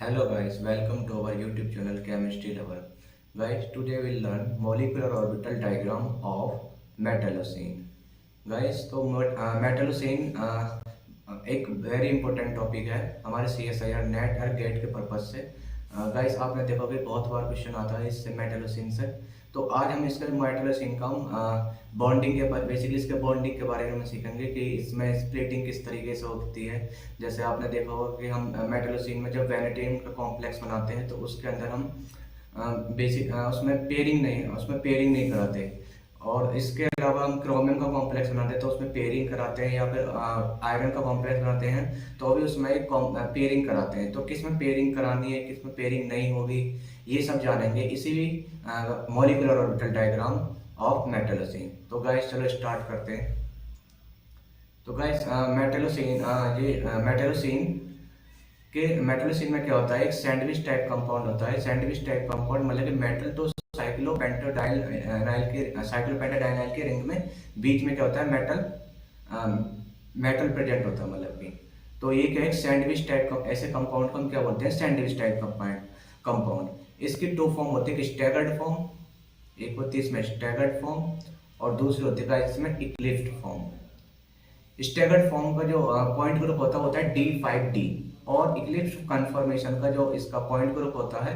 Hello guys, welcome to our YouTube channel Chemistry Lover. Guys, today we'll learn molecular orbital diagram of metallocene. Guys, तो मेटलोसिन एक very important topic है हमारे CSIR net और gate के purpose से। Guys, आपने देखा कि बहुत बार क्वेश्चन आता है इससे मेटलोसिन से। तो आज हम इसका मेटलोसिन का बॉन्डिंग के बेसिकली इसके बॉन्डिंग के बारे में हम सीखेंगे कि इसमें स्प्लिटिंग किस तरीके से होती है। जैसे आपने देखा होगा कि हम मेटलोसिन में जब वैनेडियम का कॉम्प्लेक्स बनाते हैं तो उसके अंदर हम उसमें पेयरिंग नहीं कराते। और इसके अलावा हम क्रोमियम का कॉम्प्लेक्स बनाते हैं तो उसमें पेयरिंग कराते हैं, या फिर आयरन का कॉम्प्लेक्स बनाते हैं तो भी उसमें एक पेयरिंग कराते हैं। तो किस में पेयरिंग करानी है, किस में पेयरिंग नहीं होगी, ये सब जानेंगे इसी मॉलिक्यूलर ऑर्बिटल डायग्राम ऑफ मेटलोसिन। तो गाइस चलो स्टार्ट करते हैं। तो गाइस मेटलोसिन में क्या होता है, एक सैंडविच टाइप कंपाउंड होता है। सैंडविच टाइप कंपाउंड मतलब कि मेटल तो साइक्लोपेंटाडाइनाइल के रिंग में बीच में क्या होता है, मेटल प्रेजेंट होता है मतलब कि। तो ये क्या है, सैंडविच टाइप का ऐसे कंपाउंड को हम क्या बोलते हैं, सैंडविच टाइप कंपाउंड। इसकी टू फॉर्म होती है, स्टैगर्ड फॉर्म, एक होती है इसमें स्टैगर्ड फॉर्म और दूसरी होती है इसमें इक्लिप्स्ड फॉर्म। स्टैगर्ड फॉर्म का जो पॉइंट ग्रुप होता है D5D, और इक्लिप्स कन्फर्मेशन का जो इसका पॉइंट ग्रुप होता है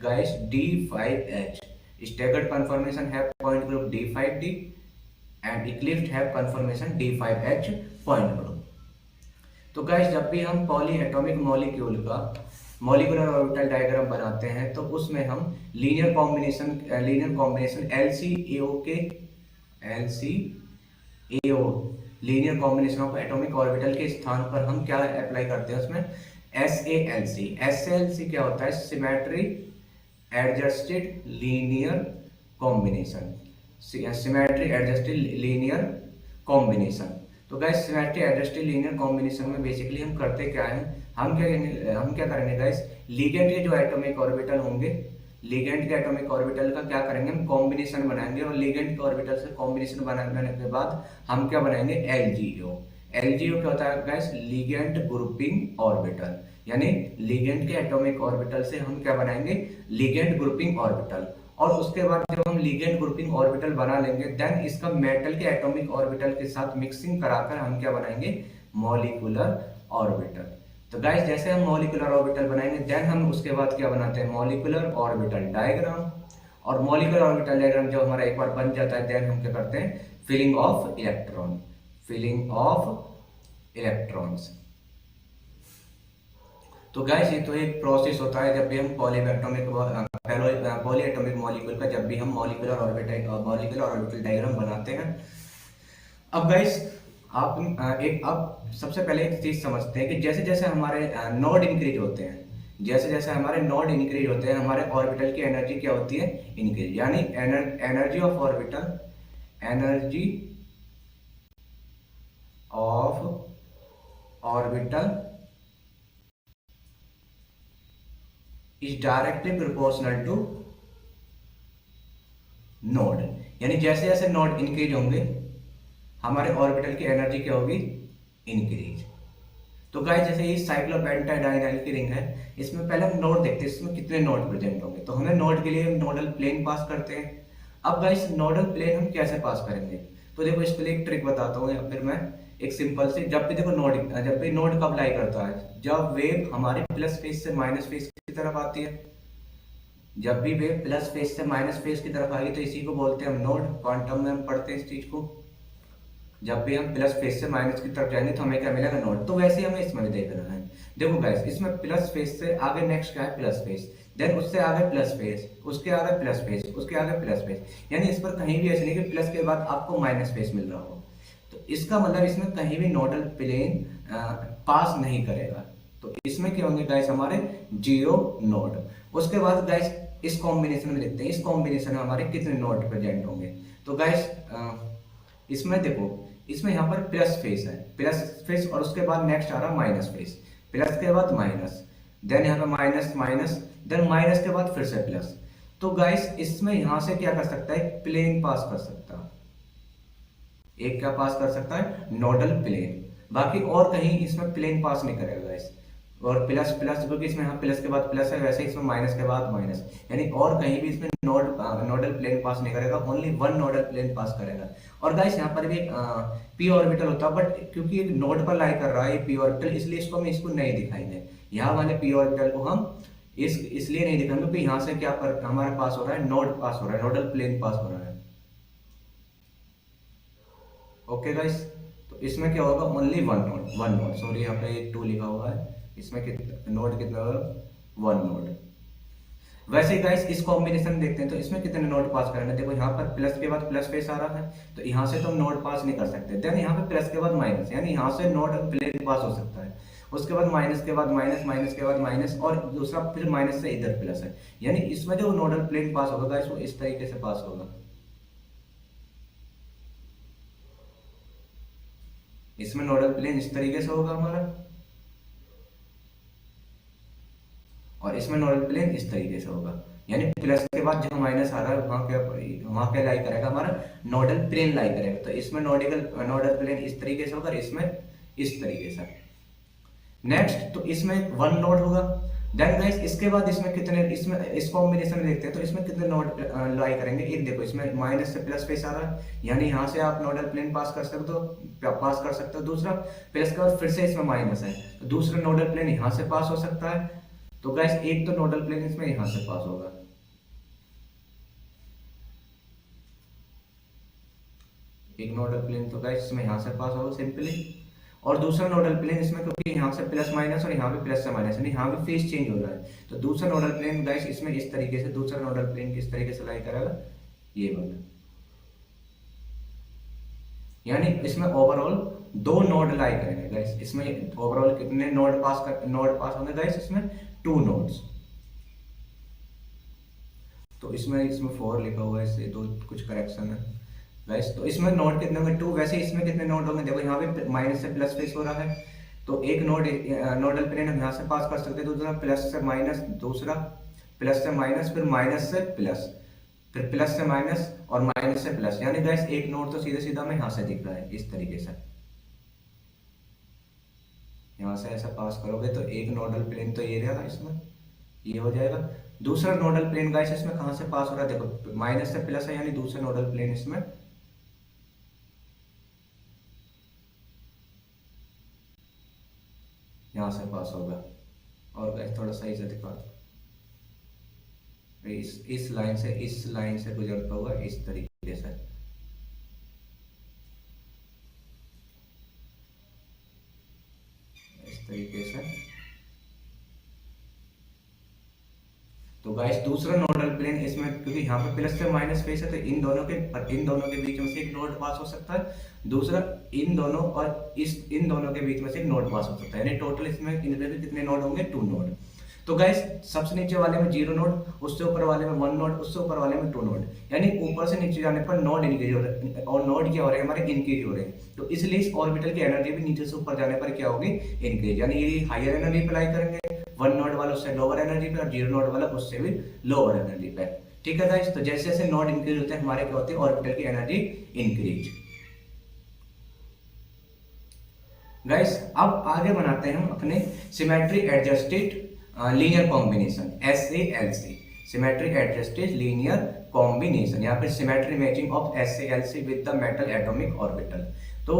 गाइस D5H। स्टैगर्ड कन्फर्मेशन है point group D5D and Eclipse है कन्फर्मेशन D5H पॉइंट ग्रुप। तो गाइस जब भी हम पॉली एटॉमिक मॉलिक्यूल का मॉलिक्यूलर ऑर्बिटल डायग्राम बनाते हैं तो उसमें हम linear combination LCAO linear combination of atomic orbital के स्थान पर हम क्या अप्लाई करते हैं, उसमें SALC क्या होता है, सिमेट्री एडजस्टेड लीनियर कॉम्बिनेशन। तो guys symmetry adjusted linear combination में बेसिकली हम करते क्या है, हम क्या करेंगे गाइस, लिगेंड के जो एटॉमिक ऑर्बिटल होंगे, लिगेंड के एटॉमिक ऑर्बिटल का क्या करेंगे, हम कॉम्बिनेशन बनाएंगे। और लिगेंड के ऑर्बिटल से कॉम्बिनेशन बनाने के बाद हम क्या बनाएंगे, LGO क्या होता है गाइस, लिगेंड ग्रुपिंग ऑर्बिटल। यानी लिगेंड के एटॉमिक ऑर्बिटल से हम क्या बनाएंगे, लिगेंड ग्रुपिंग ऑर्बिटल। और उसके बाद जब हम लिगेंड ग्रुपिंग ऑर्बिटल बना लेंगे देन इसका मेटल के एटॉमिक ऑर्बिटल के साथ मिक्सिंग कराकर हम क्या बनाएंगे, मॉलिक्यूलर ऑर्बिटल। तो गाइस जैसे हम मॉलिक्यूलर ऑर्बिटल बनाएंगे देन हम उसके बाद क्या बनाते हैं, मॉलिक्यूलर ऑर्बिटल डायग्राम। और मॉलिक्यूलर ऑर्बिटल डायग्राम जब हमारा एक बार बन जाता है देन हम क्या करते हैं, फिलिंग ऑफ इलेक्ट्रॉन्स। तो गाइस ये तो एक प्रोसेस होता है जब भी हम पॉलीएटॉमिक मॉलिक्यूल का जब भी हम मॉलिक्यूलर ऑर्बिटल डायग्राम बनाते हैं। अब गाइस अब सबसे पहले एक चीज समझते हैं कि जैसे जैसे हमारे नोड इंक्रीज होते हैं, हमारे ऑर्बिटल की एनर्जी क्या होती है, इंक्रीज। यानी energy of orbital is directly proportional to node. यानी जैसे जैसे नोड इंक्रीज होंगे हमारे ऑर्बिटल की एनर्जी क्या होगी, इंक्रीज। तो गाइस जैसे ये साइक्लोपेंटाडाइनाइल की रिंग है, इसमें पहले हम नोड देखते हैं इसमें कितने नोड प्रेजेंट होंगे। तो हमें नोड के लिए हम नोडल प्लेन पास करते हैं। अब गाइस नोडल प्लेन हम कैसे पास करेंगे, तो देखो इसके लिए एक ट्रिक बताता हूँ, या फिर मैं एक सिंपल से, जब भी नोड कब लाई करता है, जब वेव हमारे प्लस फेज से माइनस फेज की तरफ आती है। जब भी वेव प्लस फेज से माइनस फेज की तरफ आएगी तो इसी को बोलते हैं हम नोड। क्वांटम में हम पढ़ते हैं इस चीज को, जब भी हम प्लस फेज से माइनस की तरफ जाएंगे तो हमें क्या मिलेगा, नोड। तो वैसे हमें इसमें भी देखना है। देखो गाइस इसमें प्लस फेज से आगे नेक्स्ट क्या है, प्लस फेज, देन उससे आगे प्लस फेज, उसके आगे प्लस फेज, उसके आगे प्लस फेज। यानी इस पर कहीं भी ऐसे नहीं कि प्लस के बाद आपको माइनस फेज मिल रहा हो। तो इसका मतलब इसमें कहीं भी नोडल प्लेन पास नहीं करेगा। तो इसमें क्या होंगे गाइस, हमारे 0 नोड। उसके बाद गाइस इस कॉम्बिनेशन में देखते हैं, इस कॉम्बिनेशन में हमारे कितने नोड प्रेजेंट होंगे। तो गाइस इसमें देखो, इसमें यहाँ पर प्लस फेस और उसके बाद नेक्स्ट आ रहा माइनस फेस, प्लस के बाद माइनस, देन यहाँ पे माइनस माइनस, देन माइनस के बाद फिर से प्लस। तो गाइस इसमें यहाँ से क्या कर सकता है, प्लेन पास कर सकता है, क्या पास कर सकता है, नोडल प्लेन। बाकी और कहीं इसमें प्लेन पास नहीं करेगा गाइस। और प्लस प्लस, क्योंकि इसमें यहाँ प्लस के बाद प्लस है, वैसे इसमें माइनस के बाद माइनस, यानी और कहीं भी इसमें नोडल प्लेन पास नहीं करेगा, ओनली वन नोडल प्लेन पास करेगा। और गाइस यहाँ पर भी पी ऑर्बिटल होता है, बट क्योंकि एक नोड पर लाई कर रहा है पी ऑर्बिटल, इसलिए इसको हम इसको नहीं दिखाएंगे। यहाँ वाले पी ऑर्बिटल को हम इसलिए नहीं दिखाएंगे क्योंकि यहाँ से क्या पर हमारे पास हो रहा है, नोड पास हो रहा है, नोडल प्लेन पास हो रहा है। ओके गाइस, तो इसमें क्या होगा, ओनली वन नोड, सॉरी यहाँ पे एक 2 लिखा हुआ है, इसमें नोड कितना होगा, वन नोड। वैसे ही गाइस इस कॉम्बिनेशन देखते हैं, तो इसमें कितने नोड पास करेंगे। देखो यहाँ पर प्लस के बाद प्लस फेस आ रहा है, तो यहाँ से तो हम नोड पास नहीं कर सकते। देन यहाँ पे प्लस के बाद माइनस, यानी यहाँ से नोड प्लेन पास हो सकता है। उसके बाद माइनस के बाद माइनस, माइनस के बाद माइनस, और दूसरा फिर माइनस से इधर प्लस है, यानी इसमें जो नोडल प्लेन पास होगा गाइस वो इस तरीके से पास होगा। इसमें नोडल प्लेन इस तरीके से होगा हमारा, और इसमें नोडल प्लेन इस तरीके से होगा, यानी प्लस के बाद जहां माइनस आ रहा है वहां क्या लाई करेगा, हमारा नोडल प्लेन लाई करेगा। तो इसमें नोडल प्लेन इस तरीके से होगा, इसमें इस तरीके से। नेक्स्ट, तो इसमें वन नोड होगा। देन गाइस इसके बाद इसमें कितने, इसमें इस कॉम्बिनेशन में देखते हैं, तो इसमें कितने नोड लाई करेंगे। एक देखो इसमें माइनस से प्लस फेस आ रहा है, यानी यहाँ से आप नोडल प्लेन पास कर सकते हो। दूसरा प्लस के बाद फिर से इसमें माइनस है, तो दूसरा नोडल प्लेन यहाँ से पास हो सकता है। तो गाइस एक तो नोडल प्लेन इसमें यहां से पास होगा, एक नोडल प्लेन तो गाइस इसमें यहां से पास होगा सिंपली। और दूसरा नोडल प्लेन इसमें, क्योंकि यहाँ से प्लस माइनस और यहाँ पे प्लस से माइनस, यानी यहाँ भी फेस चेंज हो रहा है, तो दूसरा नोडल प्लेन गाइस इसमें इस तरीके से, दूसरा नोडल प्लेन किस तरीके से लाई करेगा, ये वाला। यानी इसमें ओवरऑल दो नोड लाई करेंगे गाइस। इसमें ओवरऑल कितने नोड पास होंगे गाइस, इसमें 2 नोड्स। तो इसमें 4 लिखा हुआ है, इससे तो कुछ करेक्शन है गाइस। तो इसमें नोड कितने होंगे, 2। वैसे इसमें कितने नोड होंगे, देखो यहाँ पे माइनस से प्लस फेस हो रहा है, तो एक नोडल प्लेन हम यहाँ से पास कर सकते हैं। दूसरा प्लस से माइनस, दूसरा प्लस से माइनस, फिर माइनस से प्लस, फिर प्लस से माइनस और माइनस से प्लस, यानी गाइस एक नोड तो सीधा सीधा हमें यहाँ से दिख रहा है इस तरीके से। यहाँ से ऐसा पास करोगे तो एक नोडल प्लेन तो ये रहेगा, इसमें ये हो जाएगा। दूसरा नोडल प्लेन गाइस इसमें कहां से पास हो रहा है, देखो माइनस से प्लस है, यानी दूसरा नोडल प्लेन इसमें यहां से पास होगा। और गाइस थोड़ा सही से दिखा दो, इस लाइन से गुजरता हुआ इस तरीके से। इस तरीके से। तो गाइस दूसरा नोडल प्लेन इसमें, क्योंकि यहाँ पे प्लस से माइनस फेस है, तो इन दोनों के बीच में से एक नोड पास हो सकता है। दूसरा इन दोनों और इन दोनों के बीच में से एक नोड पास हो सकता है, यानी टोटल इसमें इनमें भी कितने नोड होंगे, 2 नोड। तो गाइस सबसे नीचे वाले में 0 नोड, उससे ऊपर वाले में 1 नोड, उससे ऊपर वाले में 2 नोड, यानी ऊपर से नीचे जाने पर नोड इंक्रीज हो रहे हैं, और नोड क्या हो रहे हैं हमारे, इंक्रीज हो रहे हैं। तो इसलिए इस ऑर्बिटल की एनर्जी भी नीचे से ऊपर जाने पर क्या होगी, इंक्रीज, यानी ये हायर एनर्जी अप्लाई करेंगे, 1 नोड वाला उससे लोअर एनर्जी पे, और 0 नोड वाला उससे भी लोअर एनर्जी पे। ठीक है गाइस, तो जैसे जैसे नोड इंक्रीज होते हैं हमारे क्या होती है, ऑर्बिटल की एनर्जी इंक्रीज। गाइस अब आगे बनाते हैं हम अपने symmetry adjusted linear combination, SALC, symmetry adjusted linear combination, या फिर symmetry matching of SALC with the metal atomic orbital. तो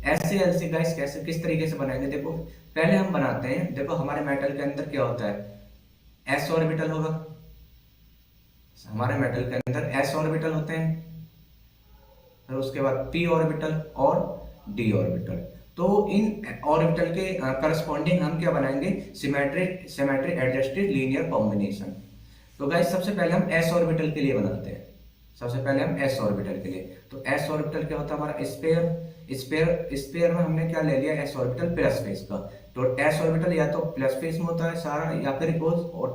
SALC गाइस कैसे, किस तरीके से बनाएंगे, देखो पहले हम बनाते हैं, देखो हमारे मेटल के अंदर क्या होता है, S ऑर्बिटल होगा, हमारे मेटल के अंदर S ऑर्बिटल होते हैं, फिर उसके बाद P ऑर्बिटल और D ऑर्बिटल। तो इन ऑर्बिटल के करस्पॉन्डिंग हम क्या बनाएंगे, सिमेट्री एडजस्टेड लीनियर कॉम्बिनेशन। तो गाइस सबसे पहले हम S ऑर्बिटल के लिए बनाते हैं, सबसे पहले हम S ऑर्बिटल के लिए। तो S ऑर्बिटल क्या होता है हमारा, स्पेयर में हमने क्या ले लिया, S ऑर्बिटल प्लस फेस का। तो S ऑर्बिटल या तो प्लस फेस में होता है सारा, या फिर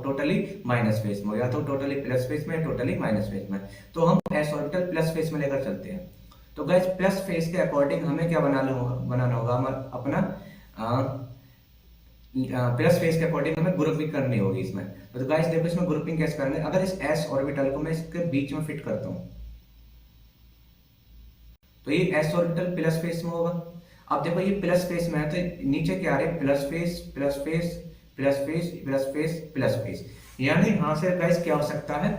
टोटली माइनस फेस में, या तो टोटली प्लस फेस में, टोटली माइनस फेस में। तो हम S ऑर्बिटल प्लस फेस में लेकर चलते हैं। तो गाइस प्लस फेस के अकॉर्डिंग हमें क्या बनाना होगा अपना प्लस फेस के अकॉर्डिंग हमें ग्रुपिंग करनी होगी इसमें। तो गाइस देखो इसमें ग्रुपिंग कैसे करेंगे, अगर इस S ऑर्बिटल को मैं इसके बीच में फिट करता हूं, तो ये S ऑर्बिटल प्लस फेस में होगा। अब देखो ये प्लस फेस में है, तो नीचे क्या आ रहे हैं, plus face plus face plus face plus face. यानी यहाँ से गाइस क्या हो सकता है,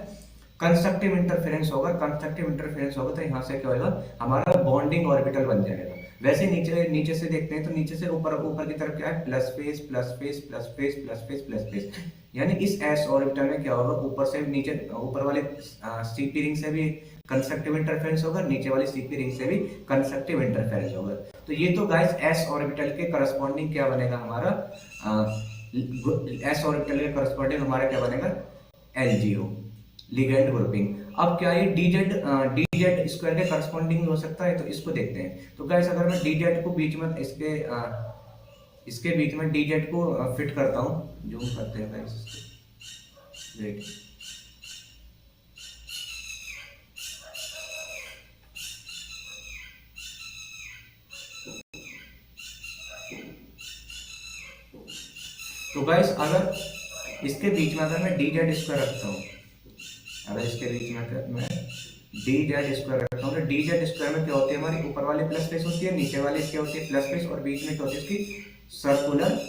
कंस्ट्रक्टिव इंटरफेरेंस होगा। कंस्ट्रक्टिव इंटरफेरेंस होगा तो यहाँ से क्या होगा, हमारा बॉन्डिंग ऑर्बिटल बन जाएगा। वैसे नीचे नीचे से देखते हैं तो नीचे से ऊपर ऊपर की तरफ क्या है, plus face plus face plus face plus face plus face. यानी इस एस ऑर्बिटल में क्या होगा, ऊपर से नीचे ऊपर वाले सीपी रिंग से भी कंस्ट्रक्टिव इंटरफेरेंस होगा, नीचे वाली सीपी रिंग से भी कंस्ट्रक्टिव इंटरफेरेंस होगा। तो ये तो गाइस एस ऑर्बिटल के करस्पॉन्डिंग क्या बनेगा हमारा, एस ऑर्बिटल के करस्पॉन्डिंग हमारा क्या बनेगा, एलजीओ, लिगेंड ग्रुपिंग। अब क्या ये डीजेड स्क्वायर के करस्पॉन्डिंग हो सकता है, तो इसको देखते हैं। तो गाइस अगर मैं डीजेड को बीच में इसके बीच में डीजेड को फिट करता हूँ, जूम करते हैं गाइस, वेट, तो गाइस अगर इसके बीच में अगर मैं डीजेड स्क्वायर रखता हूँ, अगर इसके बीच में मैं डी जेड स्क्वायर रखता हूँ, तो डी जेड स्क्वायर में क्या होती है, हमारी ऊपर वाली प्लस फेस होती है, नीचे वाली क्या होती है, प्लस फेस, और बीच में क्या होती है इसकी सर्कुलर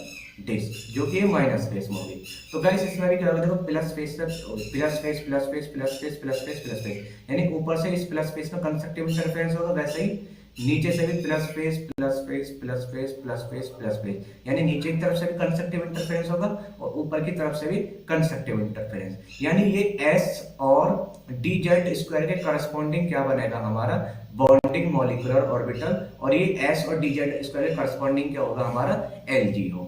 डिस्क, जो कि माइनस फेस में होगी। तो गाइस इसमें भी क्या होगा, देखो plus face plus face plus face plus face plus face plus face, यानी ऊपर से इस प्लस फेस में कंस्ट्रक्टिव इंटरफेरेंस होगा, वैसे ही नीचे से भी plus face plus face plus face plus face plus face, यानी नीचे की तरफ से भी कंस्ट्रक्टिव इंटरफेरेंस होगा और ऊपर की तरफ से भी कंस्ट्रक्टिव इंटरफेरेंस। यानी ये एस और डी जेड स्क्वायर के करस्पॉन्डिंग क्या बनेगा हमारा, बॉन्डिंग मॉलिक्यूलर ऑर्बिटल, और ये एस और डी जेड स्क्वायर के करस्पॉन्डिंग क्या होगा हमारा, एलजीओ।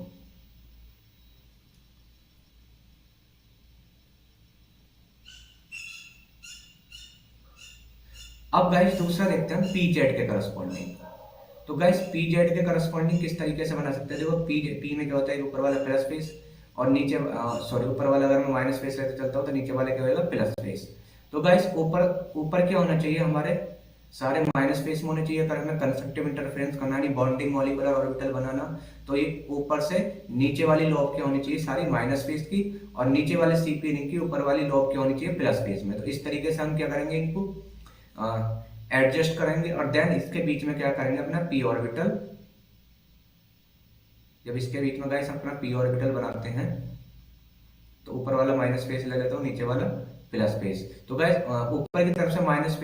अब गाइस दूसरा देखते हैं पी जेड के करस्पॉन्डिंग। तो गाइस पी जेड के करस्पॉन्डिंग किस तरीके से बना सकते हैं, देखो पी में क्या होता है, ऊपर वाला प्लस फेस और नीचे सॉरी ऊपर वाला अगर मैं माइनस फेस लेते चलता हूँ तो नीचे वाले क्या होगा, प्लस फेस। तो गाइस ऊपर ऊपर क्या होना चाहिए, हमारे सारे माइनस फेस में होने चाहिए अगर हमें कंस्ट्रक्टिव इंटरफेरेंस करना है, बॉन्डिंग मॉलिक्यूलर ऑर्बिटल बनाना। तो ये ऊपर से नीचे वाली लॉब क्या होनी चाहिए, सारी माइनस फेस की, और नीचे वाले सीपी रिंग की ऊपर वाली लॉब क्या होनी चाहिए, प्लस फेस में। तो इस तरीके से हम क्या करेंगे, इनको एडजस्ट करेंगे, और देन इसके बीच में क्या करेंगे, अपना पी ऑर्बिटल। जब इसके बीच में गाइस अपना पी ऑर्बिटल बनाते हैं तो ऊपर वाला माइनस फेस ले लेता हूँ, नीचे वाला प्लस फेस। तो गाइस ऊपर की तरफ से माइनस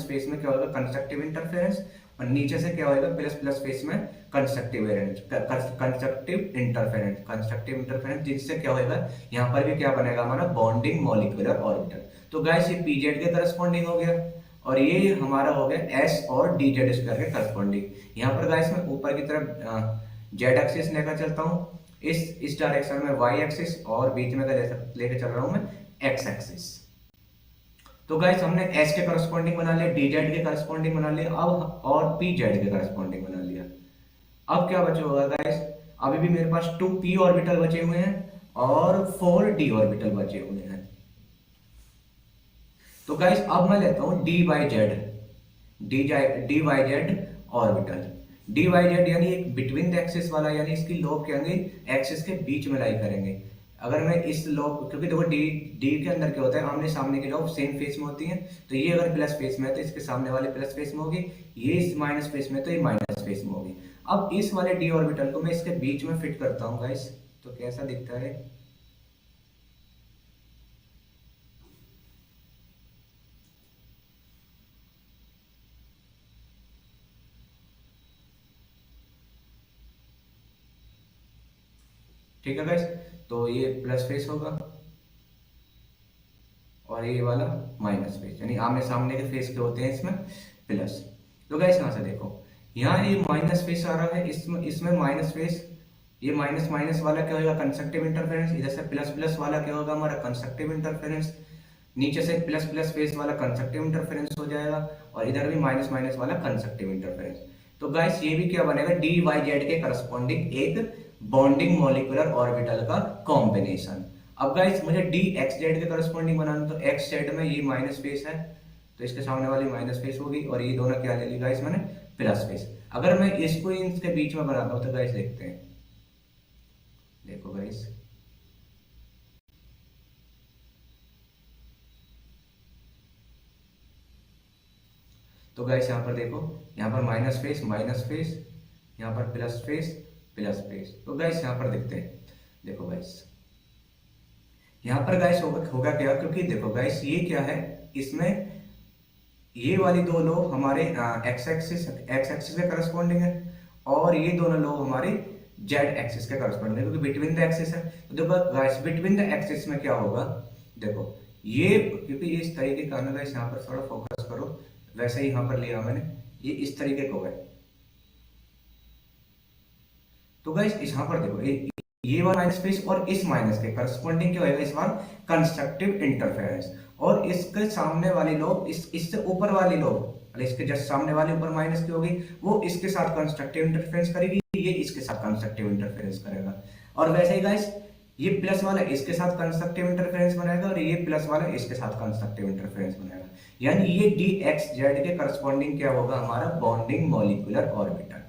फेस में क्या होगा, कंस्ट्रक्टिव इंटरफेरेंस, और नीचे से क्या होगा, प्लस प्लस फेस में कंस्ट्रक्टिव इंटरफेरेंस, जिससे क्या होगा, यहाँ पर भी क्या बनेगा हमारा, बॉन्डिंग मॉलिक्यूलर ऑर्बिटल। तो गाइस ये पीजेड के करस्पॉन्डिंग हो गया, और ये हमारा हो गया एस और डी जेड स्क्वायर के करस्पॉन्डिंग। यहाँ पर गाइस मैं ऊपर की तरफ जेड एक्सिस लेकर चलता हूँ, इस डायरेक्शन में वाई एक्सिस, और बीच में लेकर चल रहा हूँ मैं एक्स एक्सिस। तो गाइस हमने एस के करस्पॉन्डिंग बना लिया, डी जेड के करस्पॉन्डिंग बना लिया, अब और पी जेड के करस्पॉन्डिंग बना लिया। अब क्या बचा होगा गाइस, अभी भी मेरे पास 2 पी ऑर्बिटल बचे हुए हैं और 4 डी ऑर्बिटल बचे हुए हैं। तो गाइस अब मैं लेता हूं D Y Z orbital. D Y Z यानी एक बिटवीन द एक्सिस वाला, यानी इसकी लोब क्या होंगे, एक्सिस के बीच में लाई करेंगे। अगर मैं इस लोब, क्योंकि देखो डी के अंदर क्या होता है, आमने सामने की लोब सेम फेस में होती है, तो ये अगर प्लस फेस में है तो इसके सामने वाले प्लस फेस में होगी, ये इस माइनस फेस में तो ये माइनस फेस में होगी। अब इस वाले डी ऑर्बिटल को मैं इसके बीच में फिट करता हूँ गाइस, तो कैसा दिखता है, ठीक है गाइस। तो ये प्लस फेस होगा और ये वाला माइनस फेस, यानी आमने सामने के फेस के होते हैं इसमें प्लस। तो गाइस यहाँ से देखो, यहाँ ये माइनस फेस आ रहा है, इसमें माइनस फेस, ये माइनस माइनस वाला क्या होगा, कंस्ट्रक्टिव इंटरफेरेंस, इधर से प्लस प्लस वाला क्या होगा हमारा, कंस्ट्रक्टिव इंटरफेरेंस, नीचे से प्लस प्लस फेस वाला कंस्ट्रक्टिव इंटरफेरेंस हो जाएगा, और इधर भी माइनस माइनस वाला कंस्ट्रक्टिव इंटरफेरेंस। तो गाइस ये भी क्या बनेगा, डी वाई जेड के करस्पॉन्डिंग एक बॉन्डिंग मॉलिक्यूलर ऑर्बिटल का कॉम्बिनेशन। अब गाइस मुझे डी एक्स जेड के करस्पॉन्डिंग बनाना, तो एक्स जेड में ये माइनस फेस है तो इसके सामने वाली माइनस फेस होगी, और ये दोनों क्या ले ली गाइस मैंने, प्लस फेस। अगर मैं इसको इसके बीच में बनाता हूँ तो गाइस देखते हैं, देखो गाइस, तो गाइस यहाँ पर देखो, यहाँ पर माइनस फेस, यहाँ पर प्लस फेस प्लस फेस। तो गाइस यहाँ पर देखते हैं, देखो गाइस, यहाँ पर गाइस होगा क्या, क्योंकि देखो गाइस ये क्या है, इसमें ये वाली दो लो हमारे एक्स एक्सिस के करस्पॉन्डिंग है, और ये दोनों लो हमारे जेड एक्सिस के करस्पॉन्डिंग है, क्योंकि बिटवीन द एक्सिस है। तो देखो गाइस, बिटवीन द एक्सिस में क्या होगा, देखो ये, क्योंकि ये इस तरीके का ना गाइस, यहाँ पर थोड़ा फोकस करो, वैसे ही यहाँ पर लिया मैंने, ये इस तरीके को है। तो गाइस यहाँ पर देखो, ये वाला माइनस स्पेस और इस माइनस के करस्पॉन्डिंग क्या होगा इस बार, कंस्ट्रक्टिव इंटरफेरेंस। और इसके सामने वाली लोब, इससे ऊपर वाली लोब, इसके जस्ट सामने वाली ऊपर माइनस की होगी, वो इसके साथ कंस्ट्रक्टिव इंटरफेरेंस करेगी, ये इसके साथ कंस्ट्रक्टिव इंटरफेरेंस करेगा। और वैसे ही गाइस, ये प्लस वाला इसके साथ कंस्ट्रक्टिव इंटरफेरेंस बनाएगा, और ये प्लस वाला इसके साथ कंस्ट्रक्टिव इंटरफेरेंस बनाएगा। यानी ये डी एक्स जेड के करस्पॉन्डिंग क्या होगा, हमारा बॉन्डिंग मॉलिक्यूलर ऑर्बिटल।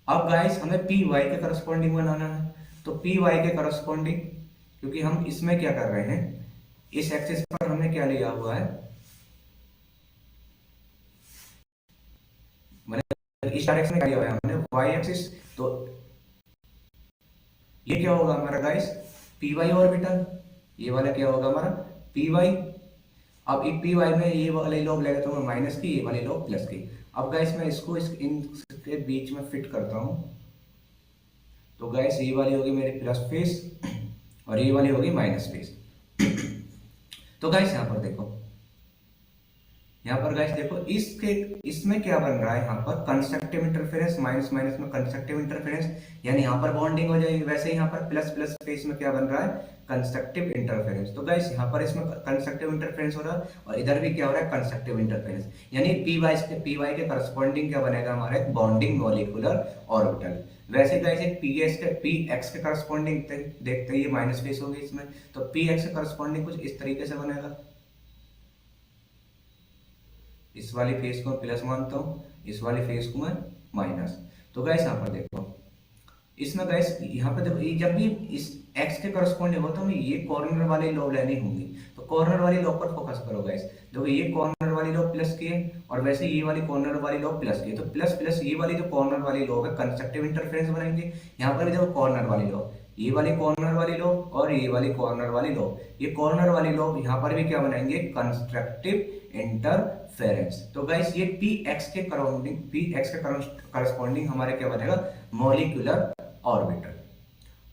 अब गाइस हमें पी वाई के करस्पॉन्डिंग बनाना है, तो पी वाई के करस्पॉन्डिंग, क्योंकि हम इसमें क्या कर रहे हैं, इस एक्सिस पर हमने क्या लिया हुआ है, मतलब इस डायरेक्शन में क्या लिया हुआ है हमने, वाई एक्सिस। तो ये क्या होगा हमारा गाइस, पी वाई ऑर्बिटल, ये वाला क्या होगा हमारा पी वाई। अब एक पी वाई में ये वाले लोग ले लेता हूँ माइनस की, ये वाले लोग प्लस की। अब गाइस मैं इसको इनके बीच में फिट करता हूँ, तो गैस ये वाली होगी मेरी प्लस फेस, और ये वाली होगी माइनस फेस। तो गैस यहाँ पर देखो, यहाँ पर गैस देखो, इसके इसमें क्या बन रहा है, यहाँ पर कंस्ट्रक्टिव इंटरफेरेंस, माइनस माइनस में कंस्ट्रक्टिव इंटरफेरेंस, यानी यहाँ पर बॉन्डिंग हो जाएगी। वैसे यहाँ पर प्लस प्लस फेस में क्या बन रहा है, कंस्ट्रक्टिव इंटरफेरेंस। तो गैस यहाँ पर इसमें कंस्ट्रक्टिव इंटरफेरेंस हो रहा है, और इधर भी क्या हो रहा है, कंस्ट्रक्टिव इंटरफेरेंस। यानी पी वाई के करस्पॉन्डिंग क्या बनेगा हमारा, एक बॉन्डिंग मॉलिक्यूलर ऑर्बिटल। वैसे गाइस एक पी एक्स के करस्पॉन्डिंग देखते हैं, ये माइनस फेस होगी इसमें, तो पी एक्स के करस्पॉन्डिंग कुछ इस तरीके से बनेगा। इस वाली फेस को प्लस मानता हूँ, इस वाली फेस को मैं माइनस। तो गाइस यहाँ पर देखो, इसमें गाइस यहाँ पे देखो, ये जब भी इस एक्स के करस्पॉन्डिंग हो तो हमें ये कॉर्नर वाली लोब लेनी होंगी। तो कॉर्नर वाली लोब पर फोकस करो गाइस, देखो ये कॉर्नर वाली लोब प्लस की है, और वैसे ये वाली कॉर्नर वाली लोब प्लस की है। तो प्लस प्लस ये वाली जो कॉर्नर वाली लोब है, कंस्ट्रक्टिव इंटरफेरेंस बनाएंगे। यहाँ पर भी देखो कॉर्नर वाली लोब, ये वाली कॉर्नर वाली लोब और ये वाली कॉर्नर वाली लोब, ये कॉर्नर वाली लोब यहाँ पर भी क्या बनाएंगे, कंस्ट्रक्टिव इंटरफेरेंस। तो गाइस ये पी एक्स के करस्पॉन्डिंग हमारे क्या बनेगा, मॉलिक्यूलर ऑर्बिटल।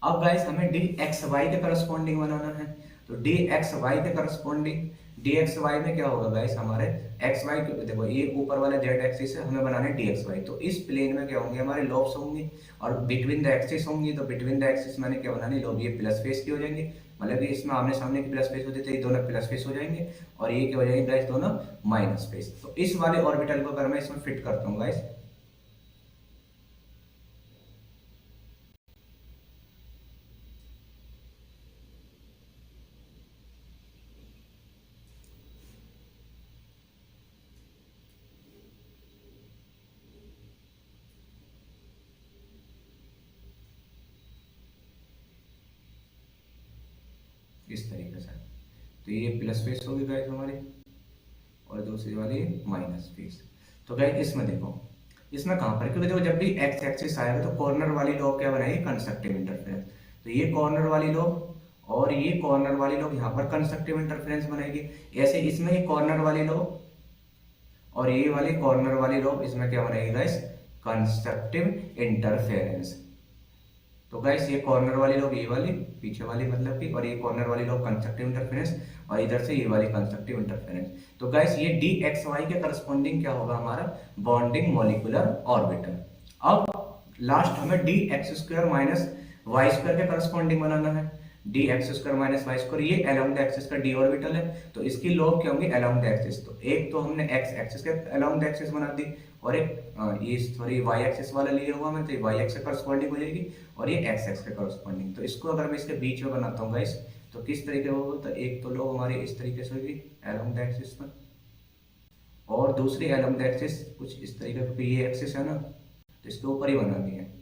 अब गाइस हमें डी एक्स वाई के करस्पॉन्डिंग बनाना है, तो डी एक्स वाई के करस्पॉन्डिंग, डी एक्स वाई में क्या होगा गाइस, हमारे एक्स वाई देखो, ये ऊपर वाले जेड एक्सिस है, हमें बनाना है डी एक्स वाई। तो इस प्लेन में क्या होंगे, हमारे लॉब्स होंगे, और बिटवीन द एक्सिस होंगी। तो बिटवीन द एक्सिस मैंने क्या बनानी, लॉब ये प्लस फेस की हो जाएंगे, मतलब कि इसमें आमने सामने की प्लस फेस होती है, तो ये दोनों प्लस फेस हो जाएंगे, और ये क्या हो जाएंगे गाइस, दोनों माइनस फेस। तो इस वाले ऑर्बिटल को अगर मैं इसमें फिट करता हूँ गाइस, इस तरीके से, तो ये प्लस फेस होगी गाइस हमारी, और दूसरी वाली माइनस फेस। तो गाइस इसमें देखो, इसमें कहां पर, क्योंकि देखो जब भी एक्स एक्सिस आएगा तो कॉर्नर वाली लोब क्या बनाएगी, कंस्ट्रक्टिव इंटरफेरेंस। तो ये कॉर्नर वाली लोब और ये कॉर्नर वाली लोब यहाँ पर कंस्ट्रक्टिव इंटरफेरेंस बनाएगी। ऐसे इसमें ये कॉर्नर वाली लोब और ये वाली कॉर्नर वाली लोब, इसमें क्या बनाएगी गाइस, कंस्ट्रक्टिव इंटरफेरेंस। तो गाइस ये कॉर्नर वाली लोब, ये वाली पीछे वाली मतलब की, और ये कॉर्नर वाली लोब कंस्ट्रक्टिव इंटरफेरेंस, और इधर से ये वाली कंस्ट्रक्टिव इंटरफेरेंस। तो गाइस ये डी एक्स वाई के करस्पॉन्डिंग क्या होगा, हमारा बॉन्डिंग मॉलिक्यूलर ऑर्बिटल। अब लास्ट हमें D X square minus Y square के करस्पॉन्डिंग बनाना है। D X square minus Y square, ये अलोंग द एक्सिस का डी ऑर्बिटल है, तो इसकी लोब क्या होंगी, अलोंग द एक्सिस। तो एक तो हमने एक्स एक्सिस के अलोंग द एक्सिस बना दी, और एक ये सॉरी वाई एक्सिस वाला लिया हुआ मैं, तो ये वाई एक्स के करस्पॉन्डिंग हो जाएगी, और ये एक्स एक्स के करस्पॉन्डिंग। तो इसको अगर मैं इसके बीच में बनाता हूँ गाइस, तो किस तरीके होगा, तो एक तो लोब हमारी इस तरीके से होगी अलोंग द एक्सिस पर, और दूसरी अलोंग द एक्सिस कुछ इस तरीके, क्योंकि ये एक्सिस है ना, तो इसके ऊपर ही बनानी है।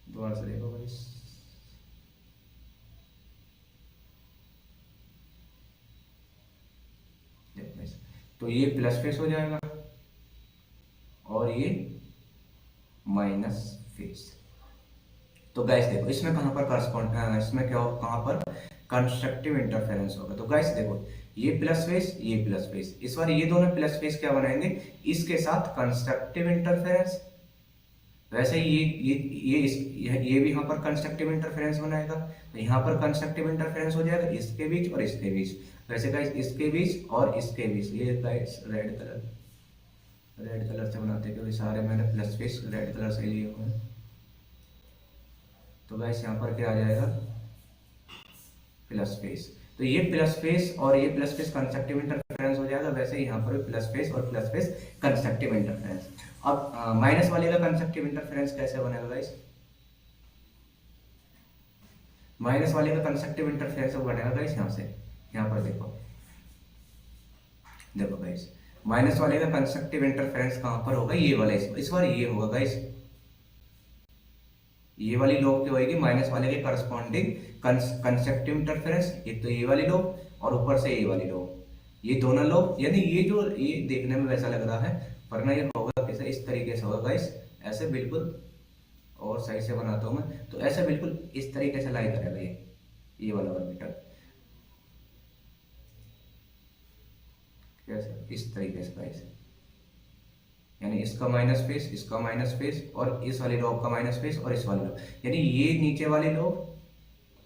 दोबारा से देखो गाइस, देखो गाइस, तो ये प्लस फेस हो जाएगा और ये माइनस फेस। तो गाइस देखो इसमें कहाँ पर करस्पॉन्ड इसमें क्या हो, कहाँ पर कंस्ट्रक्टिव इंटरफेरेंस होगा। तो गाइस देखो ये प्लस फेस ये प्लस फेस, इस बार ये दोनों प्लस फेस क्या बनाएंगे, इसके साथ कंस्ट्रक्टिव इंटरफेरेंस। वैसे ही ये भी यहाँ पर कंस्ट्रक्टिव इंटरफेरेंस बनाएगा, तो यहाँ पर कंस्ट्रक्टिव इंटरफेरेंस हो जाएगा इसके बीच और इसके बीच। वैसे गाइस इसके बीच और इसके बीच, ये गाइस रेड कलर से बनाते हैं क्योंकि सारे मैंने प्लस फेस रेड कलर से लिए हुए हैं। तो गाइस यहाँ पर क्या आ जाएगा, प्लस फेस। तो ये प्लस फेस और ये प्लस फेस कंस्ट्रक्टिव इंटरफेरेंस हो जाएगा। वैसे यहाँ पर भी प्लस फेस और प्लस फेस कंस्ट्रक्टिव इंटरफेरेंस। अब माइनस वाले का कंस्ट्रक्टिव इंटरफेरेंस कैसे बनेगा गाइस, माइनस वाले का कंस्ट्रक्टिव इंटरफेरेंस बनेगा गाइस यहाँ से, यहाँ पर देखो देखो गाइस माइनस वाले का कंस्ट्रक्टिव इंटरफेरेंस कहाँ पर होगा, ये वाला, इस बार ये होगा गाइस, ये वाली लोब क्या होगी, माइनस वाले के करस्पॉन्डिंग कंस्ट्रक्टिव इंटरफेरेंस। एक तो ये वाली लोब और ऊपर से ये वाली लोब, ये दोनों लोब, यानी ये जो ये देखने में वैसा लग रहा है वरना ये होगा कैसे, इस तरीके से होगा गाइस, ऐसे बिल्कुल, और सही से बनाता हूँ मैं, तो ऐसे बिल्कुल इस तरीके से लाई करेगा ये वाला ऑर्बिटल, कैसे इस तरीके से गाइस, यानी इसका माइनस फेस, इसका माइनस फेस और इस वाली लोब का माइनस फेस और इस वाली लोब, यानी ये नीचे वाली लोब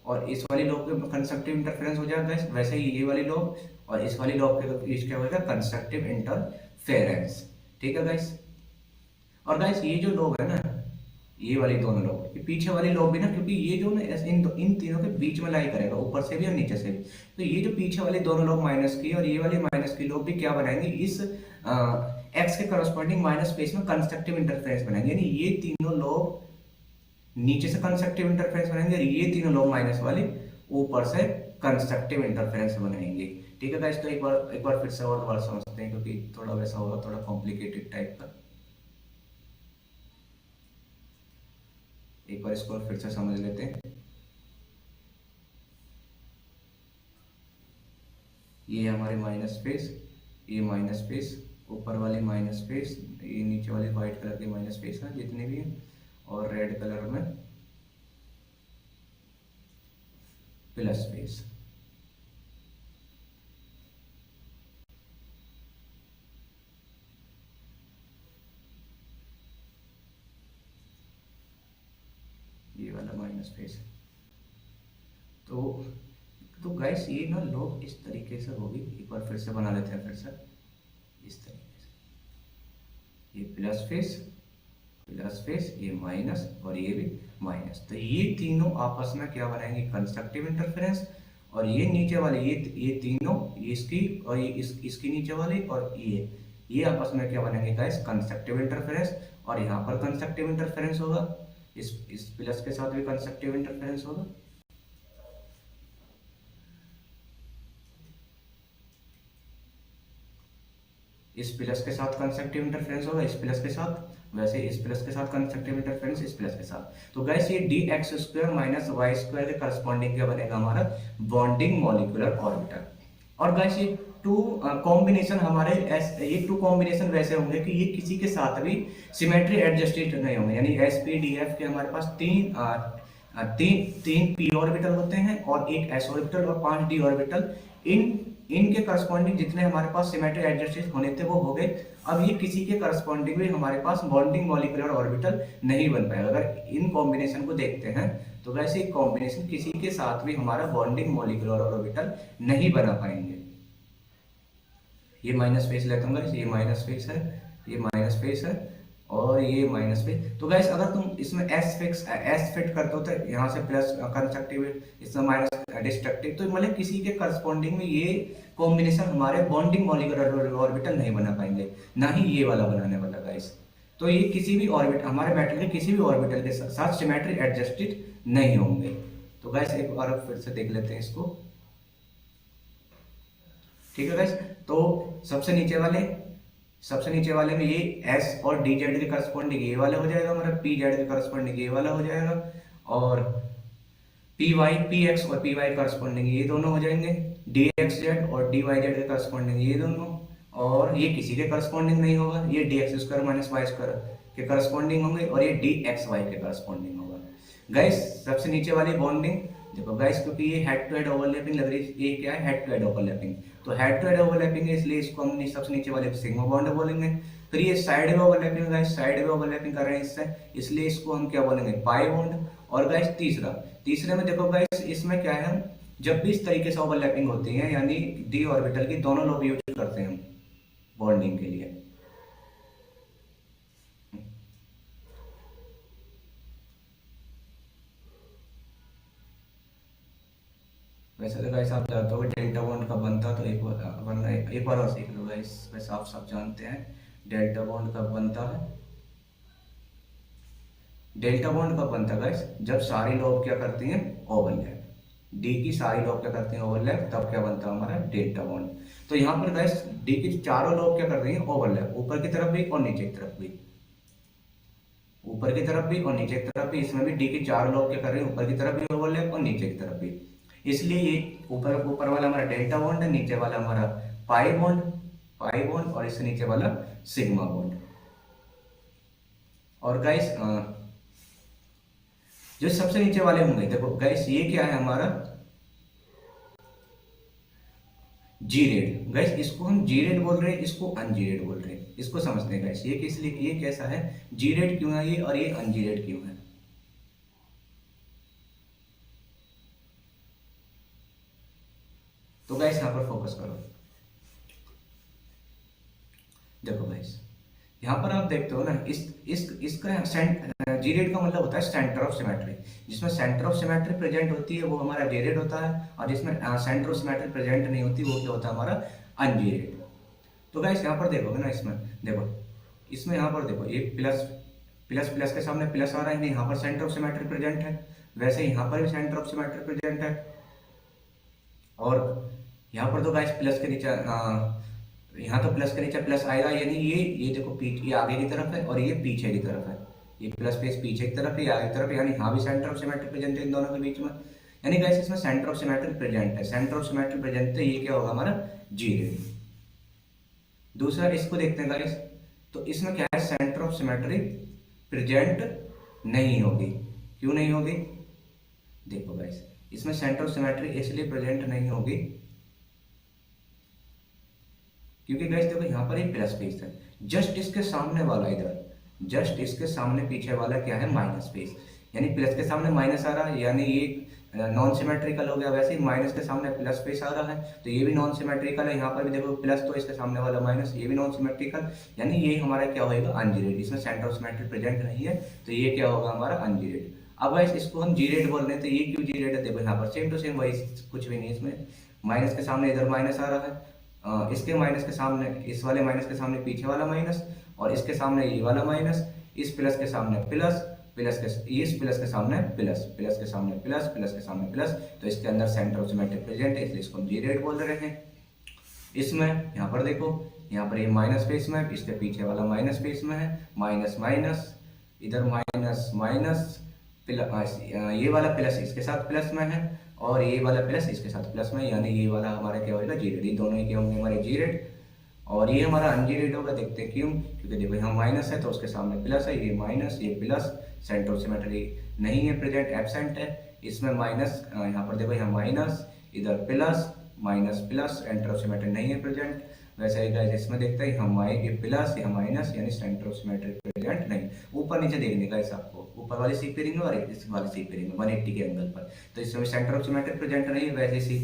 और इस वाली लोब के कंस्ट्रक्टिव इंटरफेरेंस हो जाएगा गाइस। वैसे ही ये वाली लोब और इस वाली लोब के बीच क्या होगा, कंस्ट्रक्टिव इंटरफेरेंस। ठीक है गाइस। और गाइस ये जो लोब है ना, ये वाली दोनों लोब, ये पीछे वाली लोब भी ना, क्योंकि ये जो ना इन तीनों के बीच में लाई करेगा, ऊपर से भी और नीचे से भी, तो ये जो पीछे वाली दोनों लोब माइनस की और ये वाली माइनस की लोब भी क्या बनाएंगे, इस एक्स के करस्पॉन्डिंग माइनस फेस में कंस्ट्रक्टिव इंटरफेरेंस बनाएंगे। यानी ये तीनों लोब नीचे से कंस्ट्रक्टिव इंटरफेरेंस बनाएंगे और ये तीनों लोब माइनस वाले ऊपर से कंस्ट्रक्टिव इंटरफेरेंस बनाएंगे। ठीक है गाइस, तो एक बार फिर से और दोबारा समझते हैं क्योंकि थोड़ा वैसा होगा, थोड़ा कॉम्प्लिकेटेड टाइप का। एक बार इसको फिर से समझ लेते हैं। ये हमारे माइनस फेस, ये माइनस फेस, ऊपर वाली माइनस फेस, ये नीचे वाली व्हाइट कलर की माइनस फेस है जितने भी हैं, और रेड कलर में प्लस फेस। ये वाला माइनस फेस। तो गाइस ये ना लोब इस तरीके से होगी, एक बार फिर से बना लेते हैं, फिर से इस तरीके से, ये प्लस फेस, ये माइनस और ये भी माइनस। तो ये तीनों आपस में क्या बनाएंगे, कंस्ट्रक्टिव इंटरफेरेंस। और ये नीचे वाले ये तीनों, ये इसकी और ये इसकी नीचे वाली और ये आपस में क्या बनेंगे गाइस, कंस्ट्रक्टिव इंटरफेरेंस। और यहाँ पर कंस्ट्रक्टिव इंटरफेरेंस होगा, इस प्लस के साथ भी कंस्ट्रक्टिव इंटरफेरेंस होगा। इस प्लस के साथ कंस्ट्रक्टिव इंटरफेरेंस होगा, इस प्लस के साथ, वैसे इस प्लस के साथ कंस्ट्रक्टिव इंटरफेरेंस इस प्लस के साथ। तो गाइस ये D X square minus Y square के करस्पॉन्डिंग क्या बनेगा हमारा, बॉन्डिंग मॉलिक्यूलर ऑर्बिटल। और गाइस ये टू कॉम्बिनेशन हमारे ये टू कॉम्बिनेशन वैसे होंगे कि ये किसी के साथ भी सिमेट्री एडजस्टेड नहीं होंगे, यानी एस पी डी एफ के हमारे पास तीन पी ऑर्बिटल होते हैं और एक एस ऑर्बिटल और 5 डी ऑर्बिटल। इनके करस्पॉन्डिंग जितने हमारे पास सिमेट्री एडजस्टेड होने थे वो हो गए। अब ये किसी के करस्पॉन्डिंग भी हमारे पास बॉन्डिंग मॉलिक्यूलर ऑर्बिटल नहीं बन पाएगा। अगर इन कॉम्बिनेशन को देखते हैं तो वैसे कॉम्बिनेशन किसी के साथ भी हमारा बॉन्डिंग मॉलिक्यूलर ऑर्बिटल नहीं बना पाएंगे। ये माइनस फेस लेता हूँ, ये माइनस फेस है, ये माइनस फेस है और ये माइनस फेस। तो गाइस अगर तुम इसमें एस फिट करते हो तो यहाँ से प्लस कंस्ट्रक्टिव, इसमें माइनस डिस्ट्रक्टिव, तो मतलब किसी के करस्पॉन्डिंग में ये कॉम्बिनेशन हमारे बॉन्डिंग मॉलिक्यूलर ऑर्बिटल नहीं बना पाएंगे, ना ही ये वाला बनाने वाला गाइस। तो ये किसी भी ऑर्बिट हमारे मेटल के किसी भी ऑर्बिटल के साथ सिमेट्री एडजस्टेड नहीं होंगे। तो गाइस एक बार फिर से देख लेते हैं इसको। ठीक है गाइस, तो सबसे नीचे वाले में ये एस और डी जेड के करस्पॉन्डिंग ये वाला हो जाएगा हमारा, पी जेड के करस्पॉन्डिंग ये वाला हो जाएगा, और पी वाई पी एक्स और पी वाई करस्पॉन्डिंग ये दोनों हो जाएंगे, डी एक्स जेड और डी वाई जेड के करस्पॉन्डिंग ये दोनों, और ये किसी के करस्पॉन्डिंग नहीं होगा, ये D X square minus Y square के करस्पॉन्डिंग होंगे और ये डी एक्स वाई के करस्पॉन्डिंग होगा। गाइस सबसे नीचे वाली बॉन्डिंग देखो गाइस, क्योंकि ये हेड टू हेड ओवरलैपिंग लग रही है, ये क्या है हेड टू हेड ओवरलैपिंग, तो हेड टू हेड ओवरलैपिंग है इसलिए इसको हम सबसे नीचे वाले सिग्मा बॉन्ड बोलेंगे। फिर ये साइड में ओवरलैपिंग है गाइस, साइड में ओवरलैपिंग कर रहे हैं इससे, इसलिए इसको हम क्या बोलेंगे पाई बॉन्ड। और गाइस तीसरे में देखो गाइस, इसमें क्या है हम जब भी इस तरीके से ओवरलैपिंग होती है यानी डी ऑर्बिटल की दोनों लोब यूज करते हैं हम बॉन्डिंग के लिए। वैसे तो गाइस आप जानते हो डेल्टा बॉन्ड कब बनता, तो एक बार और सीख लो गाइस, वैसे आप सब जानते हैं डेल्टा बॉन्ड कब बनता है। डेल्टा बॉन्ड कब बनता है गाइस, जब सारी लोब क्या करती हैं ओवरलैप, डी की सारी लोब क्या करती हैं ओवरलैप, तब क्या बनता है हमारा डेल्टा बॉन्ड। तो यहाँ पर गाइस डी की चारों लोब क्या कर रही हैं ओवरलैप, ऊपर की तरफ भी और नीचे की तरफ भी, ऊपर की तरफ भी और नीचे की तरफ भी, इसमें भी डी की चार लोब क्या कर रही है ऊपर की तरफ भी ओवरलैप और नीचे की तरफ भी, इसलिए ये ऊपर ऊपर वाला हमारा डेल्टा बॉन्ड है, नीचे वाला हमारा पाई बॉन्ड और इससे नीचे वाला सिग्मा बॉन्ड। और गाइस जो सबसे नीचे वाले होंगे देखो गाइस, ये क्या है हमारा जी रेड गाइस, इसको हम जी रेड बोल रहे हैं, इसको अनजी रेड बोल रहे हैं, इसको समझते हैं गाइस, ये किस लिए ये कैसा है, जी रेड क्यों है ये और ये अनजी रेड क्यों है। तो गाइस यहाँ पर फोकस करो, देखो गाइस यहाँ पर आप देखते हो ना इसका जी रेड का मतलब होता है सेंटर ऑफ सिमेट्री, जिसमें सेंटर ऑफ सिमेट्री प्रेजेंट होती है वो हमारा जे रेड होता है, और जिसमें सेंटर ऑफ सिमेट्री प्रेजेंट नहीं होती वो क्या होता है हमारा अनजी रेड। तो गाइस यहाँ पर देखोगे ना, इसमें देखो इसमें यहाँ पर देखो ये प्लस प्लस प्लस के सामने प्लस आ रहा है, यहाँ पर सेंटर ऑफ सिमेट्री प्रेजेंट है, वैसे यहाँ पर भी सेंटर ऑफ सिमेट्री प्रेजेंट है, और यहाँ पर तो गाइस प्लस के नीचे यहाँ तो प्लस के नीचे प्लस आएगा, यानी ये देखो ये आगे की तरफ है और ये पीछे की तरफ है, ये प्लस पेस पीछे की तरफ है ये आगे की तरफ है, यानी यहाँ भी सेंटर ऑफ सिमेट्री प्रेजेंट है इन दोनों के बीच में, यानी गाइस इसमें सेंटर ऑफ सिमेट्री प्रेजेंट है, सेंटर ऑफ सिमेट्री प्रेजेंट है, ये क्या होगा हमारा जी रेड। दूसरा इसको देखते हैं गाइस, तो इसमें क्या है सेंटर ऑफ सिमेट्री प्रेजेंट नहीं होगी, क्यों नहीं होगी, देखो गाइस इसमें सेंटर ऑफ सिमेट्री इसलिए प्रेजेंट नहीं होगी क्योंकि गाइस देखो यहाँ पर एक प्लस पेस है, जस्ट इसके सामने वाला इधर जस्ट इसके सामने पीछे वाला क्या है माइनस पेस, यानी प्लस के सामने माइनस आ रहा है यानी ये नॉन सिमेट्रिकल हो गया, वैसे ही माइनस के सामने प्लस पेस आ रहा है तो ये भी नॉन सिमेट्रिकल है, यहाँ पर भी देखो प्लस तो इसके सामने वाला माइनस, ये भी नॉन सिमेट्रिकल, यानी ये हमारा क्या होगा अनजीरेड, इसमें सेंटर ऑफ सिमेट्री प्रेजेंट नहीं है तो ये क्या होगा हमारा अनजीरेड। अब गाइस इसको हम जी रेड बोल रहे हैं, तो ये क्यों जी रेड है, देखो यहाँ पर सेम टू सेम वही, कुछ भी नहीं, इसमें माइनस के सामने इधर माइनस आ रहा है, इसके माइनस के सामने इस वाले माइनस के सामने पीछे वाला माइनस, और इसके सामने ये वाला माइनस, इस प्लस के सामने प्लस प्लस के इस प्लस के सामने प्लस प्लस के सामने प्लस प्लस के सामने प्लस, तो इसके अंदर सेंटर ऑफ सिमेट्री प्रेजेंट है इसलिए इसको हम जी रेड बोल रहे हैं। इसमें यहाँ पर देखो यहाँ पर ये माइनस पेस में, इसके पीछे वाला माइनस पेस में है, माइनस माइनस इधर माइनस माइनस ये वाला प्लस इसके साथ प्लस में है और ये वाला प्लस इसके साथ प्लस में, यानी ये वाला हमारा क्या होगा जी रेड, ये दोनों ही क्या होंगे हमारे जी रेड, और ये हमारा अनजी रेड होगा, देखते हैं क्यों, क्योंकि देखो यहाँ माइनस है तो उसके सामने प्लस है, ये माइनस ये प्लस, सेंटर ऑफ सिमेट्री नहीं है प्रेजेंट एब्सेंट है, इसमें माइनस यहाँ पर देखो यहाँ माइनस इधर plus minus plus, centre of symmetry नहीं है प्रेजेंट, वैसे ही गाइस इसमें देखते हैं हम ये प्लस या माइनस यानी सेंटर ऑफ सिमेट्री प्रेजेंट नहीं। ऊपर नीचे देखने का इस आपको ऊपर वाली सी पेयरिंग और इस वाली सी पेयरिंग 180 के एंगल पर, तो इसमें सेंटर ऑफ सिमेट्री प्रेजेंट नहीं है, वैसे सी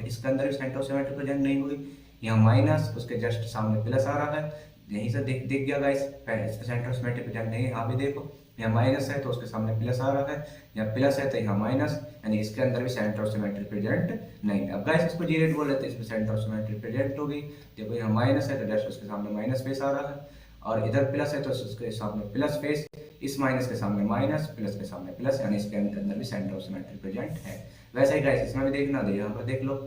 इसके अंदर भी सेंटर ऑफ सिमेट्री प्रेजेंट नहीं हुई, यहाँ माइनस उसके जस्ट सामने प्लस आ रहा है, यहीं से दिख गया guys centre of symmetry present नहीं है, यहाँ भी देखो यहाँ माइनस है तो उसके सामने प्लस आ रहा है, यहाँ प्लस है तो यहाँ माइनस, यानी इसके अंदर भी सेंटर ऑफ सिमेट्री प्रेजेंट नहीं है। अब गाइस इसको जी रेड बोल रहे थे, इसमें सेंटर ऑफ सिमेट्री प्रेजेंट होगी, देखो यहाँ माइनस है तो जस्ट उसके सामने माइनस फेस आ रहा है, और इधर प्लस है तो उसके सामने प्लस फेस, इस माइनस के सामने माइनस प्लस के सामने प्लस, यानी इसके अंदर भी सेंटर ऑफ सिमेट्री प्रेजेंट है। वैसे ही गाइस इसमें भी देखना दे, यहाँ पर देख लो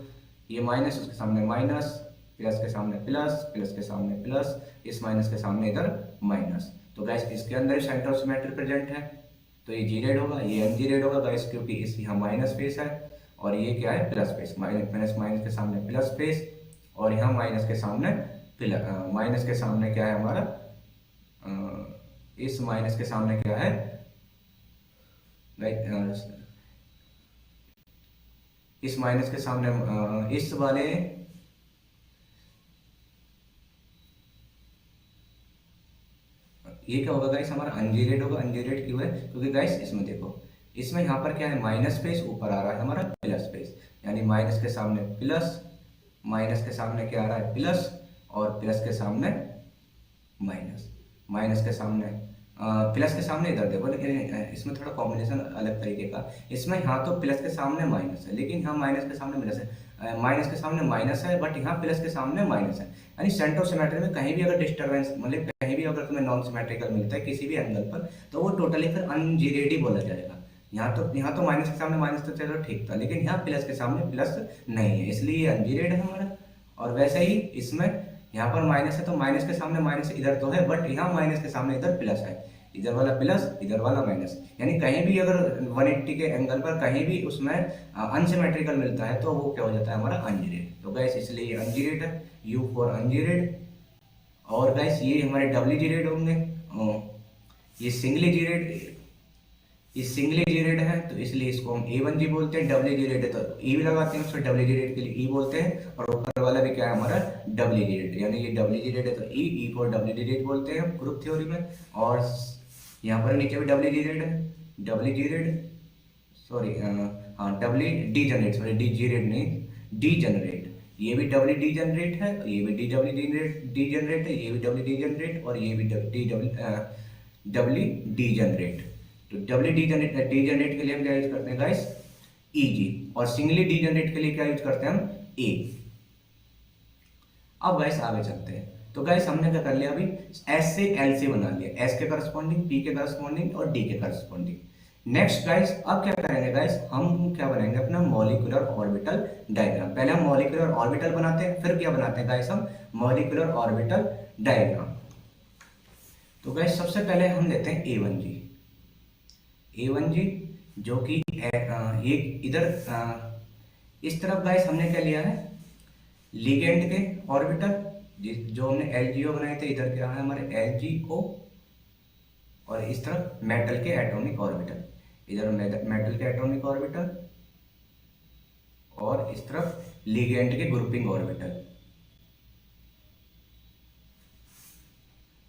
ये माइनस उसके सामने माइनस प्लस के सामने प्लस प्लस के सामने प्लस, इस माइनस के सामने इधर माइनस, तो गाइस इसके अंदर सेंटर ऑफ सिमेट्री प्रेजेंट है तो ये जी रेड होगा, ये अनजी रेड होगा गाइस, क्योंकि इस यहाँ माइनस फेस है और ये क्या है प्लस फेस, माइनस माइनस के सामने प्लस फेस और यहाँ माइनस के सामने माइनस के सामने क्या है हमारा, इस माइनस के सामने क्या है लाइक, इस माइनस के सामने इस वाले, ये क्या होगा गाइस हमारा अनजीरेड होगा। अनजीरेड क्यों है, क्योंकि गाइस इसमें देखो, इसमें यहाँ पर क्या है माइनस स्पेस, ऊपर आ रहा है हमारा प्लस स्पेस, यानी माइनस के सामने प्लस, माइनस के सामने क्या आ रहा है प्लस, और प्लस के सामने माइनस, माइनस के सामने प्लस के सामने इधर देखो, लेकिन इसमें थोड़ा कॉम्बिनेशन अलग तरीके का, इसमें यहाँ तो प्लस के सामने माइनस है, लेकिन यहाँ माइनस के सामने प्लस है, माइनस के सामने माइनस है, बट यहाँ प्लस के सामने माइनस है। यानी सेंटर ऑफ सिमेट्री में कहीं भी अगर डिस्टर्बेंस, मतलब कहीं भी अगर तुम्हें नॉन सिमेट्रिकल मिलता है किसी भी एंगल पर, तो वो टोटली फिर अनजीरेड बोला जाएगा। यहाँ तो माइनस के सामने माइनस तो चलो ठीक था, लेकिन यहाँ प्लस के सामने प्लस नहीं है, इसलिए ये अनजीरेड है हमारा। और वैसे ही इसमें यहाँ पर माइनस है, तो माइनस के सामने माइनस इधर तो है, बट यहाँ माइनस के सामने इधर प्लस है, इधर वाला प्लस इधर वाला माइनस, यानी कहीं भी अगर 180 के एंगल पर कहीं भी उसमें अनसिमेट्रिकल मिलता है तो वो क्या हो जाता है हमारा अनजीरेड। तो गैस इसलिए ये अनजीरेड है, यू फॉर अनजीरेड। और गैस ये हमारे डबली जीरेड होंगे, ये सिंगली जीरेड, ये सिंगली जीरेड है तो इसलिए इसको हम A1G बोलते हैं। डबली जीरेड है तो ई भी लगाते हैं, उसको डबली जीरेड के लिए ई बोलते हैं। और ऊपर वाला भी क्या है हमारा डबली जीरेड, यानी ये डबली जीरेड है तो ई को डबली जीरेड बोलते हैं ग्रुप थ्योरी में। और यहाँ पर नीचे भी डबली जीरेड है, डबली जीरेड, सॉरी हाँ डबली डी जनरेट, सॉरी डी जीरेड नहीं डी जनरेट, ये भी डबली डी जनरेट है, ये भी डी डबली डी जनरेट है, ये भी डबली डी जनरेट, और ये भी डबली डी जनरेट। तो डबली डी जनरेट के लिए हम क्या यूज करते हैं गाइस ईजी, और सिंगली डी जनरेट के लिए क्या यूज करते हैं हम ए। अब गाइस आगे चलते हैं। तो गाइस हमने क्या कर लिया अभी, एस से एल से बना लिया, एस के करस्पॉन्डिंग, पी के करस्पॉन्डिंग और डी के करस्पॉन्डिंग। नेक्स्ट गाइस अब क्या करेंगे गाइस, हम क्या बनाएंगे अपना मॉलिक्यूलर ऑर्बिटल डायग्राम। पहले हम मॉलिक्यूलर ऑर्बिटल बनाते हैं, फिर क्या बनाते हैं गाइस हम मॉलिक्यूलर ऑर्बिटल डायग्राम। तो गाइस सबसे पहले हम लेते हैं A1G, A1G जो कि ये इधर इस तरफ गाइस हमने क्या लिया है लिगेंड के ऑर्बिटल, जो हमने LGO बनाए थे, इधर क्या है हमारे LGO, और इस तरफ मेटल के एटॉमिक ऑर्बिटल, इधर मेटल के एटॉमिक ऑर्बिटल, और इस तरफ लिगेंड के ग्रुपिंग ऑर्बिटल।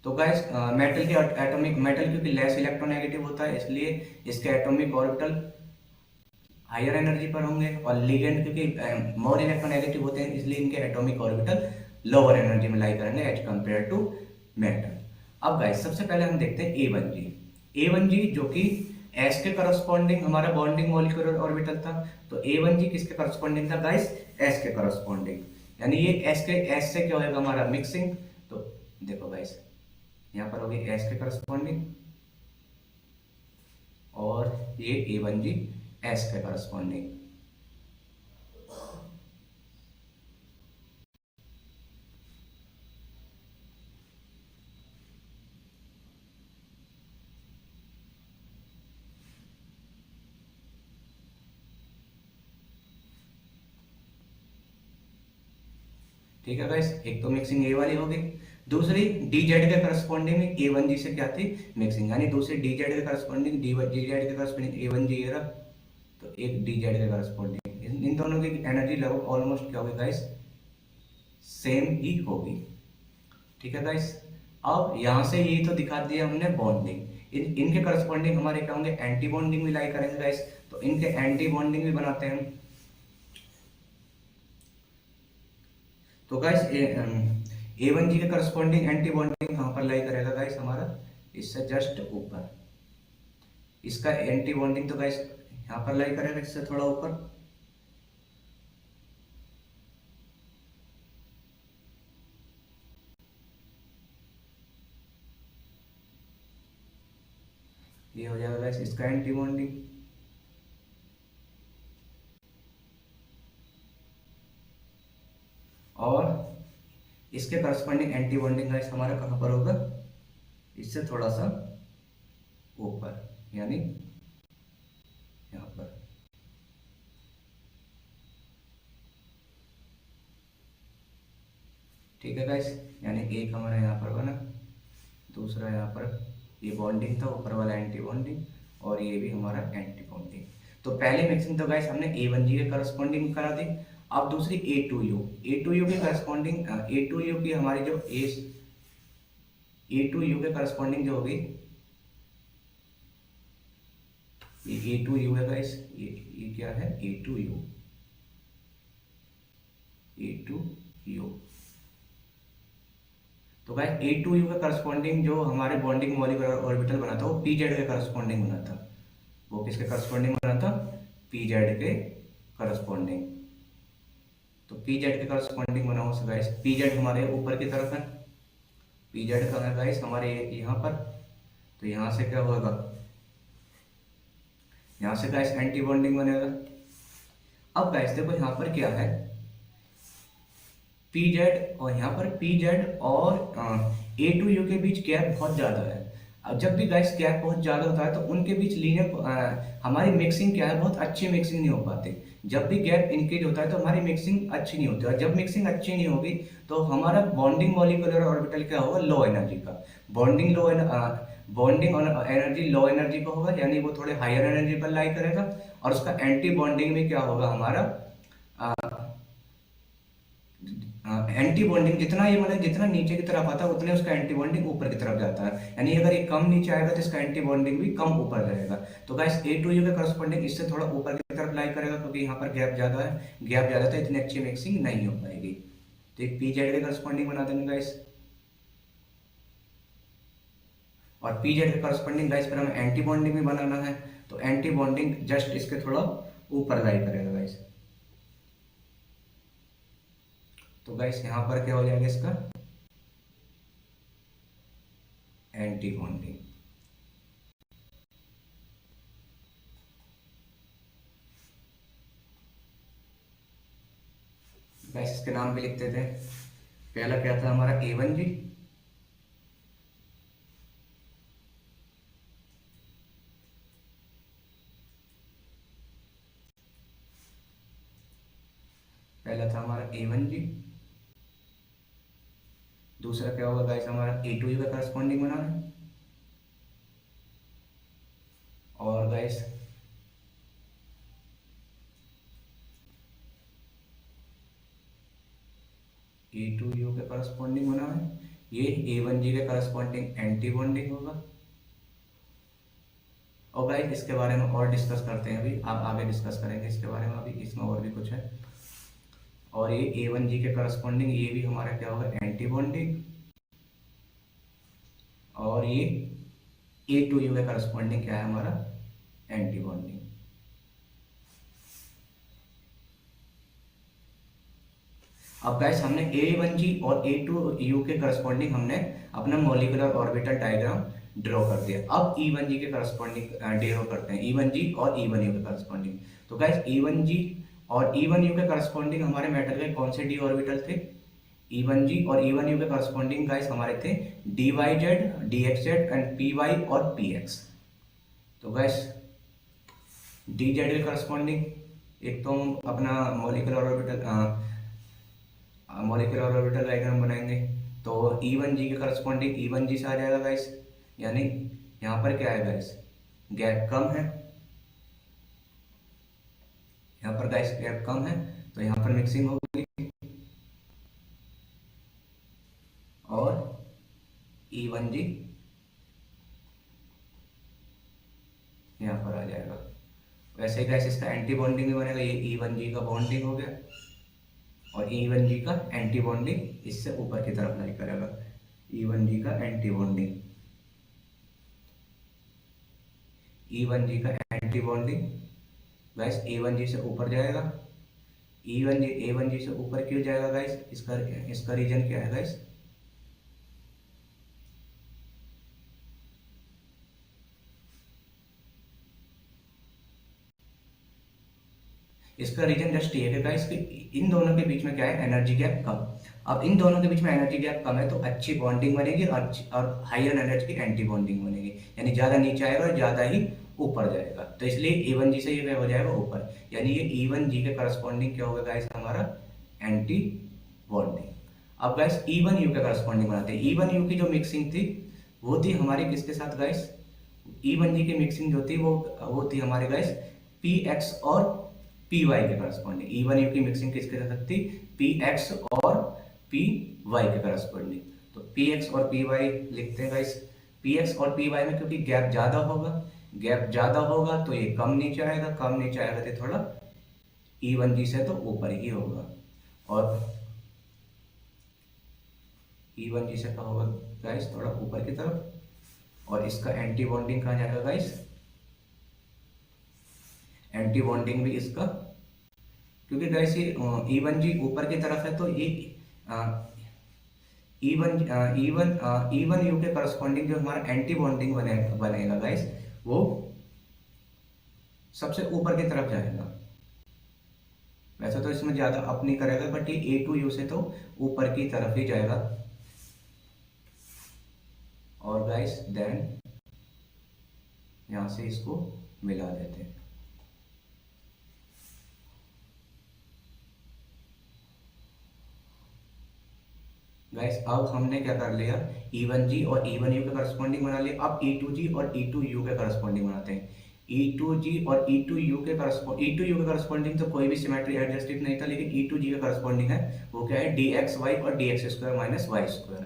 तो गाइस मेटल के एटॉमिक, मेटल क्योंकि लेस इलेक्ट्रोनेगेटिव होता है इसलिए इसके एटॉमिक ऑर्बिटल हायर एनर्जी पर होंगे, और लिगेंड क्योंकि मोर इलेक्ट्रोनेगेटिव होते हैं इसलिए इनके एटॉमिक ऑर्बिटल लोअर एनर्जी में लाई करेंगे एज कंपेयर टू मेटल। अब गाइस सबसे पहले हम देखते हैं A1G, A1G जो कि एस के करस्पॉन्डिंग हमारा बॉन्डिंग मॉलिक्यूलर ऑर्बिटल था। तो A1G किसके करस्पॉन्डिंग था गाइस, एस के करस्पॉन्डिंग, यानी ये एस से क्या होगा हमारा मिक्सिंग। तो देखो गाइस यहाँ पर होगी एस के करस्पॉन्डिंग, और ये A1G एस के करस्पॉन्डिंग। ठीक है गाइस, एक तो मिक्सिंग ए वाली होगी, दूसरी डीजेड के करस्पॉन्डिंग में A1G से क्या थी मिक्सिंग, यानी दूसरी डीजेड के करस्पॉन्डिंग डीजेड के करस्पॉन्डिंग A1G era, तो एक डीजेड के करस्पॉन्डिंग, इन दोनों की एनर्जी लगभग ऑलमोस्ट क्या होगी गाइस सेम ही होगी। ठीक है गाइस, अब यहाँ से ये तो दिखा दिया हमने बॉन्डिंग, इनके करस्पॉन्डिंग हमारे क्या होंगे एंटी बॉन्डिंग भी लाई करेंगे गाइस, तो इनके एंटी बॉन्डिंग भी बनाते हैं हम। तो गाइस A1G के करस्पॉन्डिंग एंटी बॉन्डिंग कहाँ पर लाई करेगा गाइस हमारा, इससे जस्ट ऊपर, इसका एंटी बॉन्डिंग तो गाइस यहाँ पर लाई करेगा इससे थोड़ा ऊपर। ये हो जाएगा गाइस इसका एंटी बॉन्डिंग, और इसके करस्पॉन्डिंग एंटी बॉन्डिंग गाइस हमारा कहाँ पर होगा, इससे थोड़ा सा ऊपर, यानी यहाँ पर। ठीक है गाइस, यानी एक हमारा यहाँ पर बना, दूसरा यहाँ पर ये बॉन्डिंग था, ऊपर वाला एंटी बॉन्डिंग, और ये भी हमारा एंटी बॉन्डिंग। तो पहले मिक्सिंग तो गाइस हमने A1G के करस्पॉन्डिंग करा दी। अब दूसरी A2U के करस्पॉन्डिंग A2U की हमारी जो A2U के करस्पॉन्डिंग जो होगी, ये A2U है गाइस, ये क्या है A2U। तो गाइस A2U का करस्पॉन्डिंग जो हमारे बॉन्डिंग मॉलिक्यूलर ऑर्बिटल बना था वो PZ के करस्पॉन्डिंग बना था। वो किसके करस्पॉन्डिंग बना था? PZ के करस्पॉन्डिंग। तो PZ के करस्पॉन्डिंग बना हो गाइस, PZ हमारे ऊपर की तरफ है, PZ का है गाइस हमारे यहाँ पर। तो यहाँ से क्या होगा, यहाँ से गाइस एंटी बॉन्डिंग बनेगा। अब गाइस देखो यहाँ पर क्या है, PZ और यहाँ पर PZ और A2U के बीच गैप बहुत ज़्यादा है। अब जब भी गाइस गैप बहुत ज़्यादा होता है तो उनके बीच लीनियर हमारी मिक्सिंग क्या है, बहुत अच्छी मिक्सिंग नहीं हो पाती। जब भी गैप इंक्रीज होता है तो हमारी मिक्सिंग अच्छी नहीं होती, और जब मिक्सिंग अच्छी नहीं होगी तो हमारा बॉन्डिंग मॉलिक्यूलर ऑर्बिटल क्या होगा, लो एनर्जी का। बॉन्डिंग एनर्जी लो एनर्जी का होगा, यानी वो थोड़े हायर एनर्जी पर लाई करेगा। और उसका एंटी बॉन्डिंग में क्या होगा हमारा, एंटी बॉन्डिंग जितना ये मतलब जितना नीचे की तरफ आता है उतने उसका एंटी बॉन्डिंग ऊपर की तरफ जाता है। यानी अगर ये कम नीचे आएगा तो इसका एंटी बॉन्डिंग भी कम ऊपर जाएगा। तो गाइस A2U के करस्पॉन्डिंग इससे थोड़ा ऊपर की तरफ लाई करेगा, क्योंकि यहाँ पर गैप ज़्यादा है, गैप ज़्यादा तो इतनी अच्छी मिक्सिंग नहीं हो पाएगी। तो एक PZ के करस्पॉन्डिंग बना देंगे गाइस, और PZ के करस्पॉन्डिंग गाइस पर हमें एंटी बॉन्डिंग भी बनाना है। तो एंटी बॉन्डिंग जस्ट इसके थोड़ा ऊपर लाई करेगा गाइस। तो गाइस यहाँ पर क्या हो जाएगा इसका एंटी बॉन्डिंग। गाइस इसके नाम भी लिखते थे। पहला क्या था हमारा A1G, पहला था हमारा A1G। दूसरा क्या होगा गाइस हमारा A2U का करस्पॉन्डिंग बना है। और गाइस A2U के करस्पॉन्डिंग बना है, ये A1G के करस्पॉन्डिंग एंटी बॉन्डिंग होगा। और गाइस इसके बारे में और डिस्कस करते हैं, अभी आप आगे डिस्कस करेंगे इसके बारे में, अभी इसमें और भी कुछ है। और ये A1G के करस्पॉन्डिंग ये भी हमारा क्या होगा एंटी बॉन्डिंग। और ये A2U के करस्पॉन्डिंग क्या है हमारा एंटी बॉन्डिंग। अब गाइस हमने A1G और A2U के करस्पॉन्डिंग हमने अपना मॉलिक्यूलर ऑर्बिटल डायग्राम ड्रॉ कर दिया। अब E1G के करस्पॉन्डिंग ड्रॉ करते हैं, E1G और E1U के करस्पॉन्डिंग। तो गाइस E1G और E1U के करस्पॉन्डिंग हमारे मेटल के कौन से डी ऑर्बिटल थे? E1G और E1U के करस्पॉन्डिंग गाइस हमारे थे DYZ, DXZ एंड PY और PX। तो गाइस DZ के करस्पॉन्डिंग एक तो हम अपना मॉलिक्यूलर ऑर्बिटल डायग्राम बनाएंगे। तो E1G के करस्पॉन्डिंग E1G से आ जाएगा गाइस, यानी यहाँ पर क्या है गाइस गैप कम है, यहाँ पर गाइस गैप कम है तो यहाँ पर मिक्सिंग होगी। और E1G यहाँ पर आ जाएगा। वैसे ही गाइस इसका एंटी बॉन्डिंग भी बनेगा, ये E1G का बॉन्डिंग हो गया और E1G का एंटी बॉन्डिंग इससे ऊपर की तरफ लाई करेगा। E1G का एंटी बॉन्डिंग, E1G का एंटी बॉन्डिंग गाइस A1G से ऊपर जाएगा। A1G से ऊपर क्यों जाएगा गाइस, इसका रीजन क्या है गाइस, इसका रीजन जस्ट ये है गाइस कि इन दोनों के बीच में क्या है एनर्जी गैप कम। अब इन दोनों के बीच में एनर्जी गैप कम है तो अच्छी बॉन्डिंग बनेगी और हायर एनर्जी की एंटी बॉन्डिंग बनेगी, यानी ज़्यादा नीचे आएगा और ज़्यादा ही ऊपर जाएगा। तो इसलिए A1G से ये हो जाएगा ऊपर, यानी ये E1G के करस्पॉन्डिंग क्या होगा गाइस हमारा एंटी बॉन्डिंग। अब गाइस E1 यू के करस्पॉन्डिंग बनाते हैं। E1 यू की जो मिक्सिंग थी वो थी हमारी किसके साथ गाइस, E1 जी की मिक्सिंग जो थी वो थी हमारे गाइस Px और Py के करस्पॉन्डिंग। E1 यू की मिक्सिंग किसके साथ थी, Px और Py के करस्पॉन्डिंग। तो Px और Py लिखते हैं गाइस। Px और Py में क्योंकि गैप ज्यादा होगा तो ये कम नीचे आएगा, तो थोड़ा E1 जी से तो ऊपर ही होगा, और E1 जी से कहाँ होगा गाइस, थोड़ा ऊपर की तरफ। और इसका एंटी बॉन्डिंग कहाँ जाएगा गाइस, एंटी बॉन्डिंग भी इसका, क्योंकि गाइस ये E1 जी ऊपर की तरफ है तो ये E1 यू के करस्पॉन्डिंग जो हमारा एंटी बॉन्डिंग बनेगा गाइस, वो सबसे ऊपर की तरफ जाएगा। वैसे तो इसमें ज्यादा अप नहीं करेगा, बट ये A2 यू से तो ऊपर की तरफ ही जाएगा। और गाइस देन यहां से इसको मिला देते हैं। गाइस अब हमने क्या कर लिया, E1G और E1 यू के करस्पॉन्डिंग बना लिया। अब E2G और E2 यू के करस्पॉन्डिंग बनाते हैं। E2G और E2 यू के करस्पॉन्डिंग तो कोई भी सिमेट्री एडजस्टेड नहीं था, लेकिन E2G का करस्पॉन्डिंग है वो क्या है, dxy और dx square minus Y square.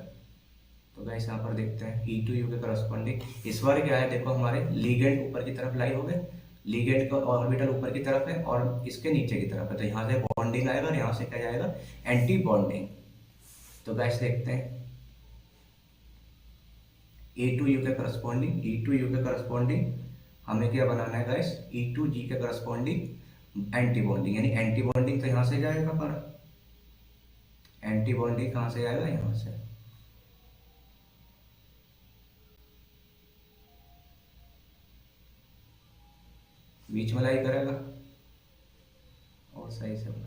तो गाइस यहाँ पर देखते हैं E2 यू के करस्पॉन्डिंग इस बार क्या है, देखो हमारे लीगेंड ऊपर की तरफ लाई हो गए, लीगेंड का ऑर्बिटल ऊपर की तरफ है और इसके नीचे की तरफ है, तो यहाँ से बॉन्डिंग आएगा और यहाँ से क्या जाएगा, एंटी बॉन्डिंग। तो गाइस देखते हैं E2 यू के करस्पॉन्डिंग हमें क्या बनाना है गाइस, E2G के करस्पॉन्डिंग एंटी बॉन्डिंग, यानी एंटी बॉन्डिंग तो यहाँ से जाएगा, पर एंटी बॉन्डिंग कहाँ से जाएगा, यहाँ से। बीच में लाई करेगा और सही से बना।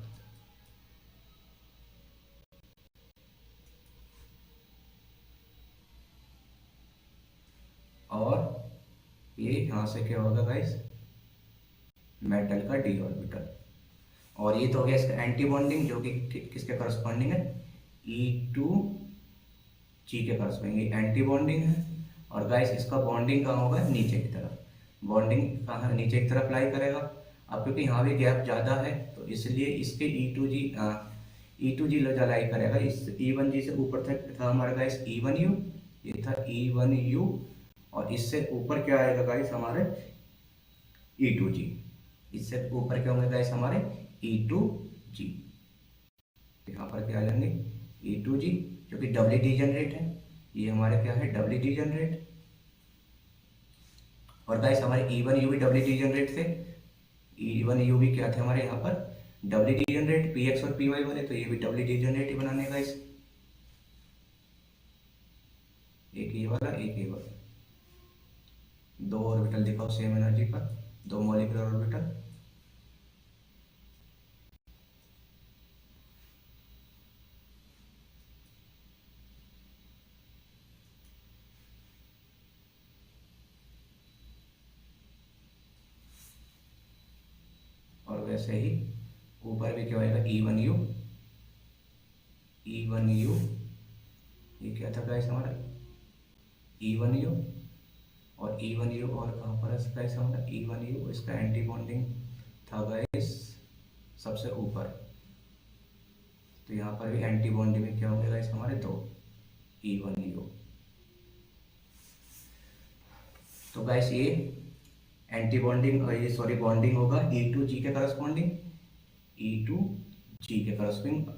और ये यहाँ से क्या होगा गाइस, मेटल का डी ऑर्बिटल। और ये तो हो गया इसका एंटी बॉन्डिंग, जो कि किसके करस्पॉन्डिंग है, E2G के करस्पॉन्डिंग एंटी बॉन्डिंग है। और गाइस इसका बॉन्डिंग कहाँ होगा, नीचे की तरफ, बॉन्डिंग कहाँ, नीचे की तरफ लाई करेगा। अब क्योंकि यहाँ भी गैप ज़्यादा है तो इसलिए इसके E2G लाई करेगा, इस E1G से ऊपर तक था हमारा गाइस E1U, ये था E1U, और इससे ऊपर क्या आएगा गाइस हमारे E2G, इससे ऊपर क्या होंगे गाइस हमारे E2G। यहाँ पर क्या आ जाएंगे E2G, जो कि डबली डीजनरेट है, ये हमारे क्या है, डबली डीजनरेट। और गाइस हमारे E1U भी डबली डीजनरेट थे, E1U भी क्या थे हमारे यहाँ पर डबली डीजनरेट, Px और Py बने, तो ये भी डबली डीजनरेट ही बनाने गाइस, एक ये वाला एक ये वाला, दो ऑर्बिटल दिखाओ सेम एनर्जी पर, दो मॉलिक्यूलर ऑर्बिटल। और वैसे ही ऊपर भी क्या होगा E1U, ये क्या था गाइस हमारा E1U, और E1U और कहाँ पर है गाइस हमारा E1U, इसका एंटी बॉन्डिंग था गाइस सबसे ऊपर, तो यहाँ पर भी एंटी बॉन्डिंग में क्या होंगे गाइस हमारे दो E1U। तो गाइस ये एंटी बॉन्डिंग, ये सॉरी बॉन्डिंग होगा E2G के करस्पॉन्डिंग, E2G के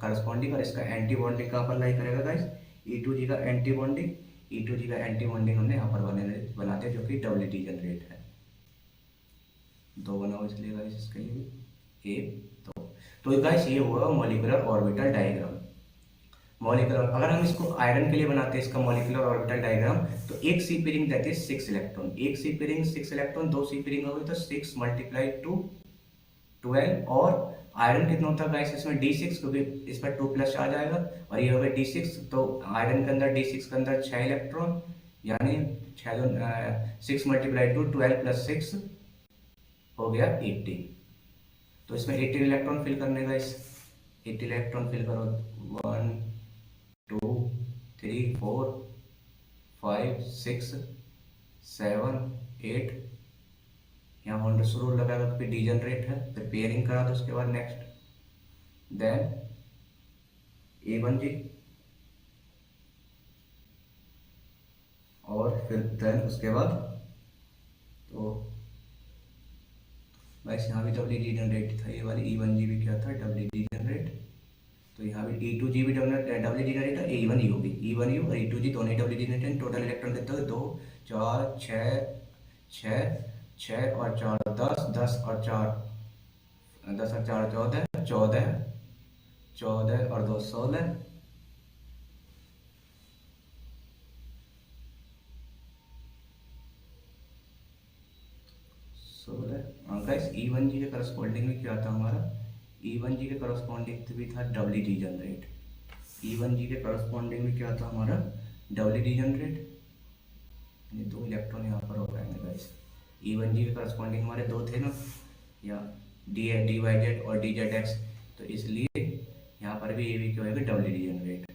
करस्पॉन्डिंग, और इसका एंटी बॉन्डिंग कहाँ पर लाई करेगा गाइस, E2G का एंटी बॉन्डिंग, E2G का एंटी बॉन्डिंग हमने यहाँ पर बनाते हैं, जो कि डबल डीजनरेट है। दो बनाओ इसलिए गाइस इसके लिए भी एक तो गाइस ये हुआ मॉलिक्यूलर ऑर्बिटल डायग्राम। मॉलिक्यूलर, अगर हम इसको आयरन के लिए बनाते हैं इसका मॉलिक्यूलर ऑर्बिटल डायग्राम, तो एक सी पेयरिंग दैट इज 6 इलेक्ट्रॉन, एक सी पेयरिंग 6 इलेक्ट्रॉन, दो सी पेयरिंग होगी तो 6 × 2 12। और आयरन कितना होता है गाइस इसमें D6, क्योंकि इस पर 2+ आ जाएगा, और ये होगा D6, तो आयरन के अंदर D6 के अंदर 6 इलेक्ट्रॉन, यानी 6 × 2 12 + 6 हो गया 80। तो इसमें 18 इलेक्ट्रॉन फिल करने गाइस, 80 इलेक्ट्रॉन फिल करो, 1 3 4 5 6 7 8, यहाँ होल्डर्स रूल लगाएगा क्योंकि डीजनरेट है, फिर पेयरिंग करा दो उसके बाद नेक्स्ट, देन A1G, और फिर देन उसके बाद तो वैसे यहाँ भी डब्ल्यू डी जनरेट था, ये वाली E1G भी क्या था, डब्ल्यू डी जनरेट, तो यहाँ भी E2G भी डब्ल्यू डी जनरेट है, E1U भी, E1U और E2G दोनों ही doubly degenerate. Total electron कितना है, 2 4 6 6 और 4 10, 10 और 4 14, 14 14 और 2 16, 16। गाइस E1G के करस्पॉन्डिंग में क्या था हमारा, E1G के करस्पॉन्डिंग भी था डब्ल्यू डी जनरेट, E1G के करस्पॉन्डिंग में क्या था हमारा, डब्ल्यू डी जनरेट, ये 2 इलेक्ट्रॉन यहाँ पर हो जाएंगे गाइस। E1G के करस्पॉन्डिंग हमारे 2 थे ना, या डी वाई जेड और डी जेड एक्स, तो इसलिए यहाँ पर भी ये भी क्या होगा, डब्ल्यू डी जनरेट।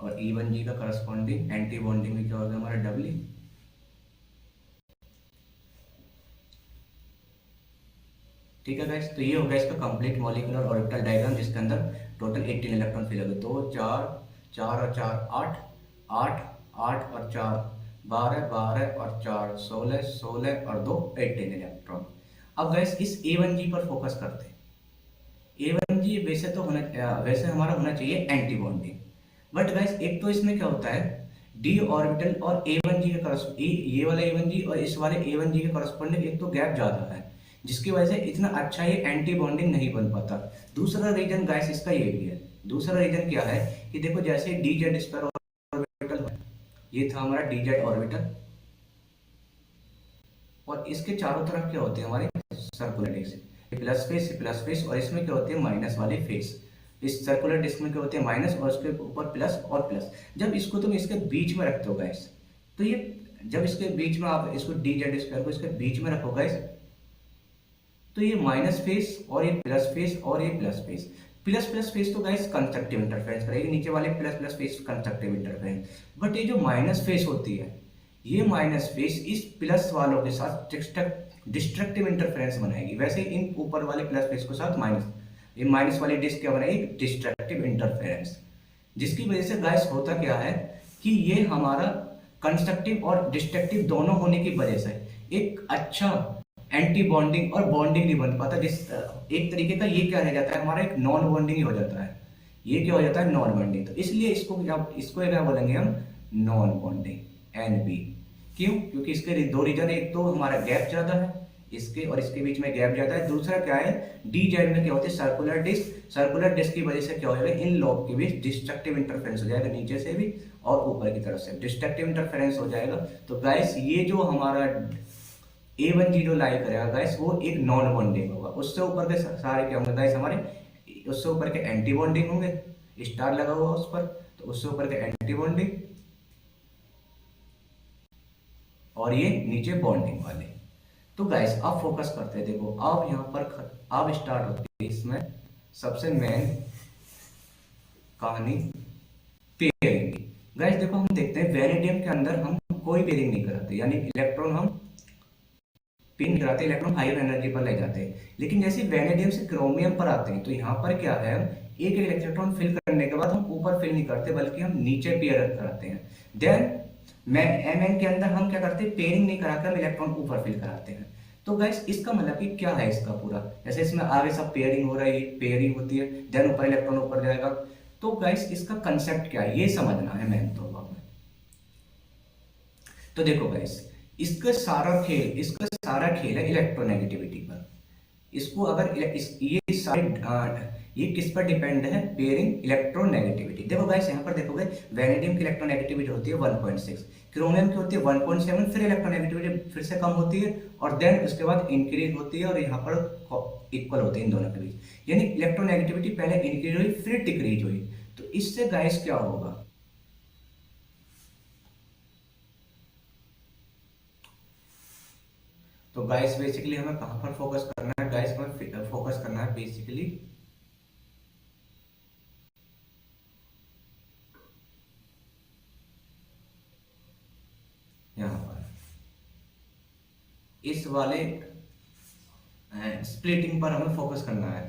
और E1G का करस्पॉन्डिंग एंटी बॉन्डिंग में क्या होगा हमारा, डब्ल्यू। ठीक है गाइस, तो ये होगा इसका कंप्लीट मॉलिक्यूलर ऑर्बिटल डायग्राम, जिसके अंदर टोटल 18 इलेक्ट्रॉन फिल हो गए, 2 4 4 और 4 8 8 8 और 4 12 12 और 4 16 16 और 2 18 इलेक्ट्रॉन। अब गाइस इस A1G पर फोकस करते हैं। A1G वैसे तो वैसे हमारा होना चाहिए एंटी बॉन्डिंग, बट गाइस एक तो इसमें क्या होता है, डी ऑर्बिटल और A1G के ये वाला A1G और इस वाले A1G के करस्पॉन्डिंग एक तो गैप ज्यादा है, जिसकी वजह से इतना अच्छा ये एंटी बॉन्डिंग नहीं बन पाता। दूसरा रीजन गाइस इसका ये भी है, दूसरा रीजन क्या है कि देखो जैसे डी जेड स्क्वायर ऑर्बिटल, ये था हमारा डी जेड ऑर्बिटल, और इसके चारों तरफ क्या होते हैं हमारे सर्कुलर डिस्क, प्लस फेस और इसमें क्या होते हैं माइनस वाले फेस। इस सर्कुलर डिस्क में क्या होते हैं माइनस और उसके ऊपर प्लस और प्लस। जब इसको तुम इसके बीच में रखते हो गाइस, तो ये जब इसके बीच में आप इसको डी जेड स्क्वायर को इसके बीच में रखो गाइस, तो ये माइनस फेस और ये प्लस फेस और ये प्लस फेस, प्लस फेस तो गाइस कंस्ट्रक्टिव इंटरफेरेंस करेगी, नीचे वाले plus face constructive interference, but ये जो माइनस फेस होती है, ये माइनस फेस इस प्लस वालों के साथ डिस्ट्रक्टिव इंटरफेरेंस बनाएगी। वैसे इन ऊपर वाले प्लस फेस के साथ ये माइनस वाली डिस्क क्या बनाएगी, डिस्ट्रक्टिव इंटरफेरेंस, जिसकी वजह से गाइस होता क्या है कि ये हमारा कंस्ट्रक्टिव और डिस्ट्रक्टिव दोनों होने की वजह से एक अच्छा एंटी बॉन्डिंग और बॉन्डिंग नहीं बन पाता, जिस एक तरीके का ये क्या रह जाता है हमारा, एक नॉन बॉन्डिंग ही हो जाता है, ये क्या हो जाता है नॉन बॉन्डिंग। तो इसलिए इसको क्या बोलेंगे हम, नॉन बॉन्डिंग, NB। क्यों, क्योंकि इसके 2 रीजन है, एक तो हमारा गैप ज्यादा है इसके और इसके बीच में गैप ज्यादा है, दूसरा क्या है डी जेड में क्या होती है सर्कुलर डिस्क की वजह से क्या हो जाएगा, इन लोब के बीच डिस्ट्रक्टिव इंटरफेरेंस हो जाएगा, नीचे से भी और ऊपर की तरफ से डिस्ट्रक्टिव इंटरफेरेंस हो जाएगा। तो गाइस ये जो हमारा A1G जो लाई करेगा गाइस, वो एक नॉन बॉन्डिंग होगा, उससे ऊपर के सारे क्या होंगे गाइस हमारे, उससे ऊपर के एंटी बॉन्डिंग होंगे, स्टार लगा हुआ उस पर, तो उससे ऊपर के एंटी बॉन्डिंग और ये नीचे बॉन्डिंग वाले। तो गाइस आप फोकस करते हैं, देखो अब यहाँ पर अब स्टार्ट होती है इसमें सबसे मेन कहानी पेयरिंग की। गाइस देखो हम देखते हैं वैनेडियम के अंदर हम कोई पेयरिंग नहीं कराते, यानी इलेक्ट्रॉन हम पिन कराते, इलेक्ट्रॉन हायर एनर्जी पर ले जाते हैं, लेकिन जैसे वैनेडियम से क्रोमियम पर आते हैं तो यहाँ पर क्या है, एक इलेक्ट्रॉन फिल करने के बाद हम ऊपर फिल नहीं करते बल्कि हम नीचे पेयर कराते हैं। देन Mn के अंदर हम क्या करते हैं, पेयरिंग नहीं कराकर हम इलेक्ट्रॉन ऊपर फिल कराते हैं। तो गाइस इसका मतलब कि क्या है इसका पूरा, जैसे इसमें आगे सब पेयरिंग हो रहा है, पेयरिंग होती है, देन ऊपर इलेक्ट्रॉन ऊपर जाएगा। तो गाइस इसका कंसेप्ट क्या है ये समझना है मेन तो में। तो देखो गाइस इसका सारा खेल है इलेक्ट्रोनेगेटिविटी पर। इसको अगर ये किस पर डिपेंड है, पेयरिंग इलेक्ट्रोनेगेटिविटी। देखो गाइस यहाँ पर देखोगे वैनेडियम की इलेक्ट्रोनेगेटिविटी होती है 1.6, क्रोमियम की होती है 1.7, फिर इलेक्ट्रोनेगेटिविटी फिर से कम होती है और देन उसके बाद इंक्रीज होती है और यहाँ पर इक्वल होते हैं इन दोनों के बीच, यानी इलेक्ट्रोनेगेटिविटी पहले इंक्रीज हुई फिर डिक्रीज हुई। तो इससे गाइस क्या होगा, तो गाइस बेसिकली हमें कहां पर फोकस करना है, गाइस हमें फोकस करना है बेसिकली इस वाले स्प्लिटिंग पर हमें फोकस करना है,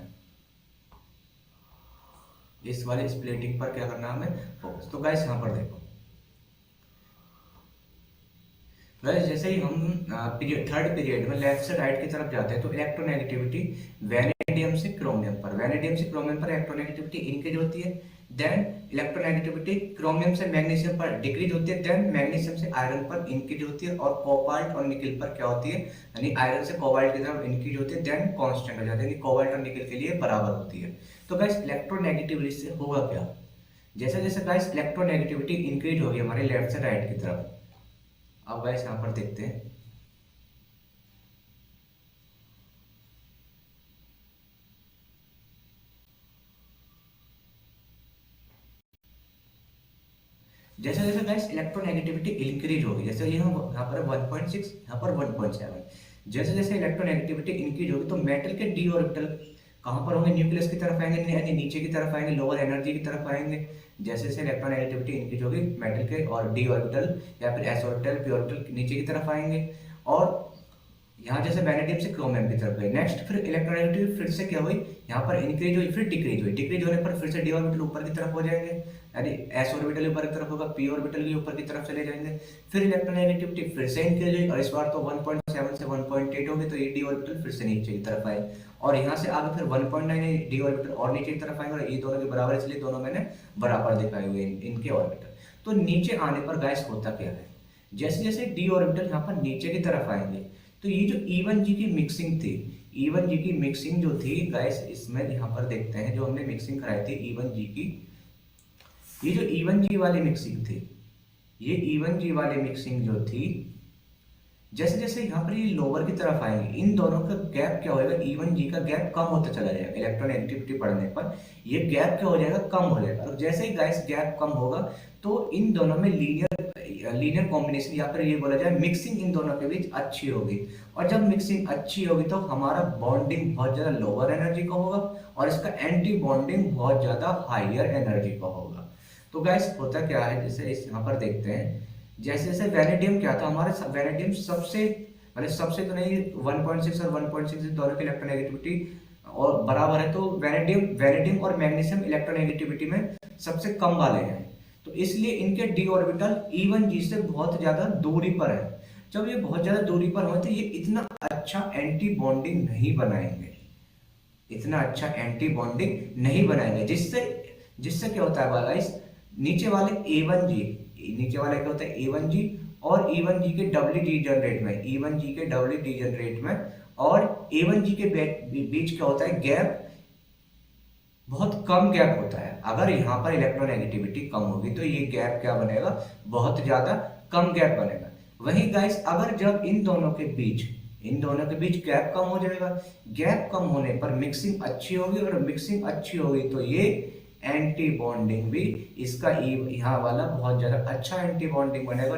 इस वाले स्प्लिटिंग पर क्या करना है हमें फोकस। तो गाइस यहाँ पर देखो गाइस, जैसे ही हम पीरियड थर्ड पीरियड में लेफ्ट से राइट की तरफ जाते हैं तो इलेक्ट्रोनेगेटिविटी वैनेडियम से क्रोमियम पर, वैनेडियम से क्रोमियम पर इलेक्ट्रोनेगेटिविटी इंक्रीज होती है। देन इलेक्ट्रोनेगेटिविटी क्रोमियम से मैग्नीशियम पर डिक्रीज होती है। देन मैग्नीशियम से आयरन पर इंक्रीज होती है। और कोबाल्ट और निकल पर क्या होती है, यानी आयरन से कोबाल्ट की तरफ इंक्रीज होती है। देन कांस्टेंट हो जाती है, यानी कोबाल्ट और निकल के लिए बराबर होती है। तो गाइस इलेक्ट्रोनेगेटिविटी से होगा क्या, जैसे जैसे गाइस इलेक्ट्रोनेगेटिविटी इंक्रीज होगी हमारे लेफ्ट से राइट की तरफ। अब गाइस यहाँ पर देखते हैं, जैसे जैसे गाइस इलेक्ट्रोनेगेटिविटी इंक्रीज होगी, जैसे यहाँ पर 1.6, यहाँ पर 1.7, जैसे जैसे इलेक्ट्रोनेगेटिविटी इंक्रीज होगी तो मेटल के डी ऑर्बिटल कहाँ पर होंगे, न्यूक्लियस की तरफ आएंगे, यानी नीचे की तरफ आएंगे, लोअर एनर्जी की तरफ आएंगे। जैसे जैसे इलेक्ट्रोनेगेटिविटी इंक्रीज होगी मेटल के और डी ऑर्बिटल या फिर एस ऑर्बिटल पी ऑर्बिटल नीचे की तरफ आएंगे। और यहाँ जैसे वैनेडियम से क्रोमियम की तरफ गए। नेक्स्ट फिर इलेक्ट्रोनेगेटिविटी फिर से क्या हुई, यहाँ पर इंक्रीज हुई फिर डिक्रीज हुई, डिक्रीज होने पर फिर से डी ऑर्बिटल ऊपर की तरफ हो जाएंगे, यानी एस ऑर्बिटल ऊपर की तरफ होगा, पी ऑर्बिटल भी ऊपर की तरफ चले जाएंगे। फिर इलेक्ट्रोनेगेटिविटी फिर से इंक्रीज हुई और इस बार तो 1.7 से 1.8 हो गए, तो ये डी ऑर्बिटल फिर से नीचे की तरफ आए। और यहाँ से आगे फिर 1.9 डी ऑर्बिटल और नीचे की तरफ आएंगे, और ये दोनों के बराबर, इसलिए दोनों मैंने बराबर दिखाए हुए इनके ऑर्बिटल। तो नीचे आने पर गाइस होता क्या है, जैसे जैसे डी ऑर्बिटल यहाँ पर नीचे की तरफ आएंगे तो ये जो E1G की मिक्सिंग थी, E1G की मिक्सिंग जो थी गाइस, इसमें यहाँ पर देखते हैं जो हमने मिक्सिंग कराई थी E1G की, ये जो E1G वाली मिक्सिंग थी, ये E1G वाली मिक्सिंग जो थी, जैसे जैसे यहाँ पर ये लोअर की तरफ आएंगे इन दोनों का गैप क्या होगा, E1G का गैप कम होता चला जाएगा। इलेक्ट्रोनेगेटिविटी बढ़ने पर ये गैप क्या हो जाएगा, कम हो जाएगा। और जैसे ही गाइस गैप कम होगा तो इन दोनों में लीनियर कॉम्बिनेशन या फिर ये बोला जाए मिक्सिंग इन दोनों के बीच अच्छी होगी। और जब मिक्सिंग अच्छी होगी तो हमारा बॉन्डिंग बहुत ज्यादा लोअर एनर्जी का होगा और इसका एंटी बॉन्डिंग बहुत ज्यादा हायर एनर्जी का होगा। तो गाइस होता क्या है, जैसे इस यहाँ पर देखते हैं, जैसे जैसे वैनेडियम क्या था, हमारे वैनेडियम सबसे मतलब सबसे तो नहीं 1.6 और 1.6 दोनों की इलेक्ट्रोनेगेटिविटी और बराबर है, तो वैनेडियम और मैग्नीशियम इलेक्ट्रोनेगेटिविटी में सबसे कम वाले हैं। तो इसलिए इनके डी ऑर्बिटल E1G से बहुत ज्यादा दूरी पर है। जब ये बहुत ज्यादा दूरी पर हो तो ये इतना अच्छा एंटी बॉन्डिंग नहीं बनाएंगे, इतना अच्छा एंटी बॉन्डिंग नहीं बनाएंगे, जिससे जिससे क्या होता है वाला इस नीचे वाले A1G, नीचे वाले क्या होता है A1G और E1G के डबली डीजनरेट में, E1G के डबली डीजनरेट में और A1G के बीच क्या होता है गैप, बहुत कम गैप होता है। अगर यहाँ पर इलेक्ट्रोनेगेटिविटी कम होगी तो ये गैप क्या बनेगा, बहुत ज्यादा कम गैप बनेगा। वहीं गाइस अगर जब इन दोनों के बीच गैप कम हो जाएगा, गैप कम होने पर मिक्सिंग अच्छी होगी और मिक्सिंग अच्छी होगी तो ये एंटी बॉन्डिंग भी इसका यहाँ वाला बहुत ज्यादा अच्छा एंटी बॉन्डिंग बनेगा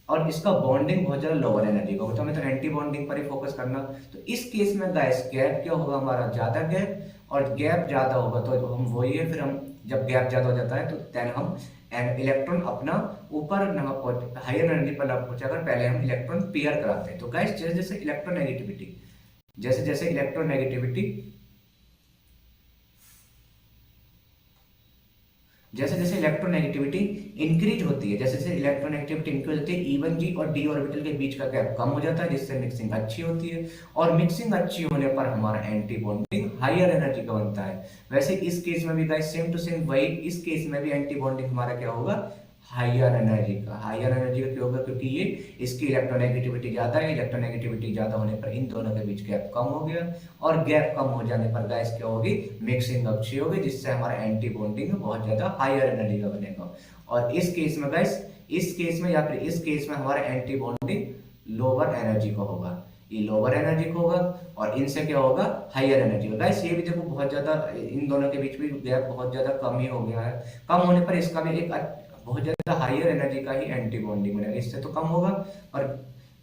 और इसका बॉन्डिंग बहुत ज्यादा लोअर एनर्जी का होता है। हमें तो एंटी बॉन्डिंग पर ही फोकस करना। तो इस केस में गाइस गैप क्या होगा, हमारा ज्यादा गैप, और गैप ज्यादा होगा तो हम वही है, फिर हम जब गैप ज्यादा हो जाता है तो देन हम इलेक्ट्रॉन अपना ऊपर ना पहुंच हायर एनर्जी पर ना पहुंचाकर पहले हम इलेक्ट्रॉन पेयर कराते हैं। तो गाइस जैसे जैसे इलेक्ट्रोनेगेटिविटी इंक्रीज होती है, जैसे जैसे इलेक्ट्रोनेगेटिविटी इंक्रीज होती है E1G और डी ऑर्बिटल के बीच का गैप कम हो जाता है, जिससे मिक्सिंग अच्छी होती है। और मिक्सिंग अच्छी होने पर हमारा एंटी बॉन्डिंग हायर एनर्जी का बनता है। वैसे इस केस में भी गाइस सेम टू सेम वही, इस केस में भी एंटी बॉन्डिंग हमारा क्या होगा, हायर एनर्जी का। हायर एनर्जी का क्यों होगा, क्योंकि ये इसकी इलेक्ट्रोनेगेटिविटी ज्यादा है। इलेक्ट्रोनेगेटिविटी ज्यादा होने पर इन दोनों के बीच गैप कम हो गया और गैप कम हो जाने पर गाइस क्या होगी, मिक्सिंग अच्छी होगी, जिससे हमारा एंटी बॉन्डिंग बहुत ज्यादा हायर एनर्जी का बनेगा। और इस केस में गाइस, इस केस में या फिर इस केस में हमारा एंटी बॉन्डिंग लोअर एनर्जी का होगा, ये लोअर एनर्जी का होगा और इनसे क्या होगा, हायर एनर्जी का। गाइस ये भी देखो बहुत ज्यादा इन दोनों के बीच भी गैप बहुत ज्यादा कम ही हो गया है। कम होने पर इसका भी एक बहुत ज्यादा हायर एनर्जी का ही एंटी बॉन्डिंग बनेगा, इससे तो कम होगा। और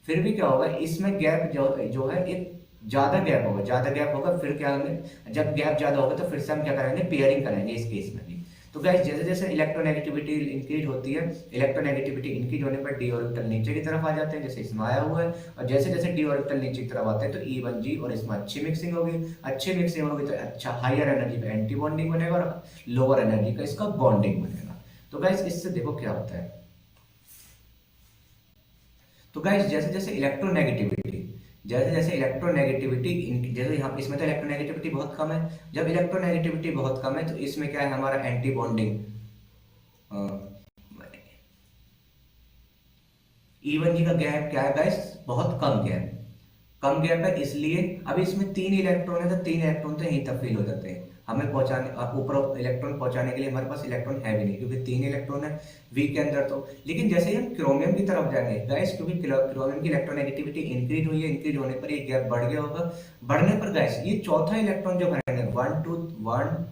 फिर भी क्या होगा, इसमें गैप जो है एक ज्यादा गैप होगा, फिर क्या होगा, जब गैप ज्यादा होगा तो फिर से हम क्या करेंगे, पेयरिंग करेंगे इस केस में भी। तो गाइस जैसे जैसे इलेक्ट्रोनेगेटिविटी इंक्रीज होती है, इलेक्ट्रोनेगेटिविटी इंक्रीज होने पर डी ऑर्बिटल नीचे की तरफ आ जाते हैं, जैसे इसमें आया हुआ है। और जैसे जैसे डी ऑर्बिटल नीचे की तरफ आते हैं तो E1G और इसमें अच्छी मिक्सिंग होगी, अच्छी मिक्सिंग होगी तो अच्छा हायर एनर्जी का एंटी बॉन्डिंग बनेगा और लोअर एनर्जी का इसका बॉन्डिंग बनेगा। तो गाइस इससे देखो क्या होता है। तो गाइस जैसे जैसे इलेक्ट्रोनेगेटिविटी, जैसे यहाँ इसमें तो इलेक्ट्रोनेगेटिविटी बहुत कम है, जब इलेक्ट्रोनेगेटिविटी बहुत कम है तो इसमें क्या है, हमारा एंटी बॉन्डिंग E1G का गैप क्या है गाइस, बहुत कम गैप, कम गैप है। इसलिए अब इसमें 3 इलेक्ट्रॉन है तो 3 इलेक्ट्रॉन तो यहीं तक फील हो जाते हैं। हमें पहुंचाने ऊपर इलेक्ट्रॉन पहुंचाने के लिए हमारे पास इलेक्ट्रॉन है भी नहीं, क्योंकि 3 इलेक्ट्रॉन है वी के अंदर। तो लेकिन जैसे ही हम क्रोमियम की तरफ जाएंगे गाइस, क्योंकि क्रोमियम की इलेक्ट्रोनेगेटिविटी इंक्रीज हुई है, इंक्रीज होने पर ये गैप बढ़ गया होगा, बढ़ने पर गाइस ये चौथा इलेक्ट्रॉन जो भरेंगे 1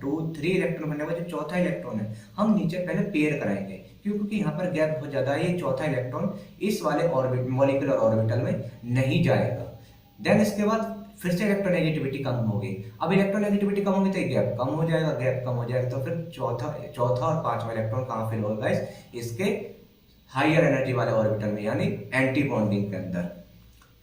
2 3 इलेक्ट्रॉन भरने का जो चौथा इलेक्ट्रॉन है, हम नीचे पहले पेयर कराएंगे, क्योंकि यहाँ पर गैप बहुत ज्यादा है। ये चौथा इलेक्ट्रॉन इस वाले ऑर्बिट मॉलिक्यूलर ऑर्बिटल में नहीं जाएगा। देन इसके बाद फिर से इलेक्ट्रोनेगेटिविटी कम होगी। अब इलेक्ट्रोनेगेटिविटी कम होगी तो गैप कम हो जाएगा, गैप कम हो जाएगा तो फिर चौथा और पांचवा इलेक्ट्रॉन कहाँ फिल होगा गाइस, इसके हायर एनर्जी वाले ऑर्बिटल में, यानी एंटी बॉन्डिंग के अंदर।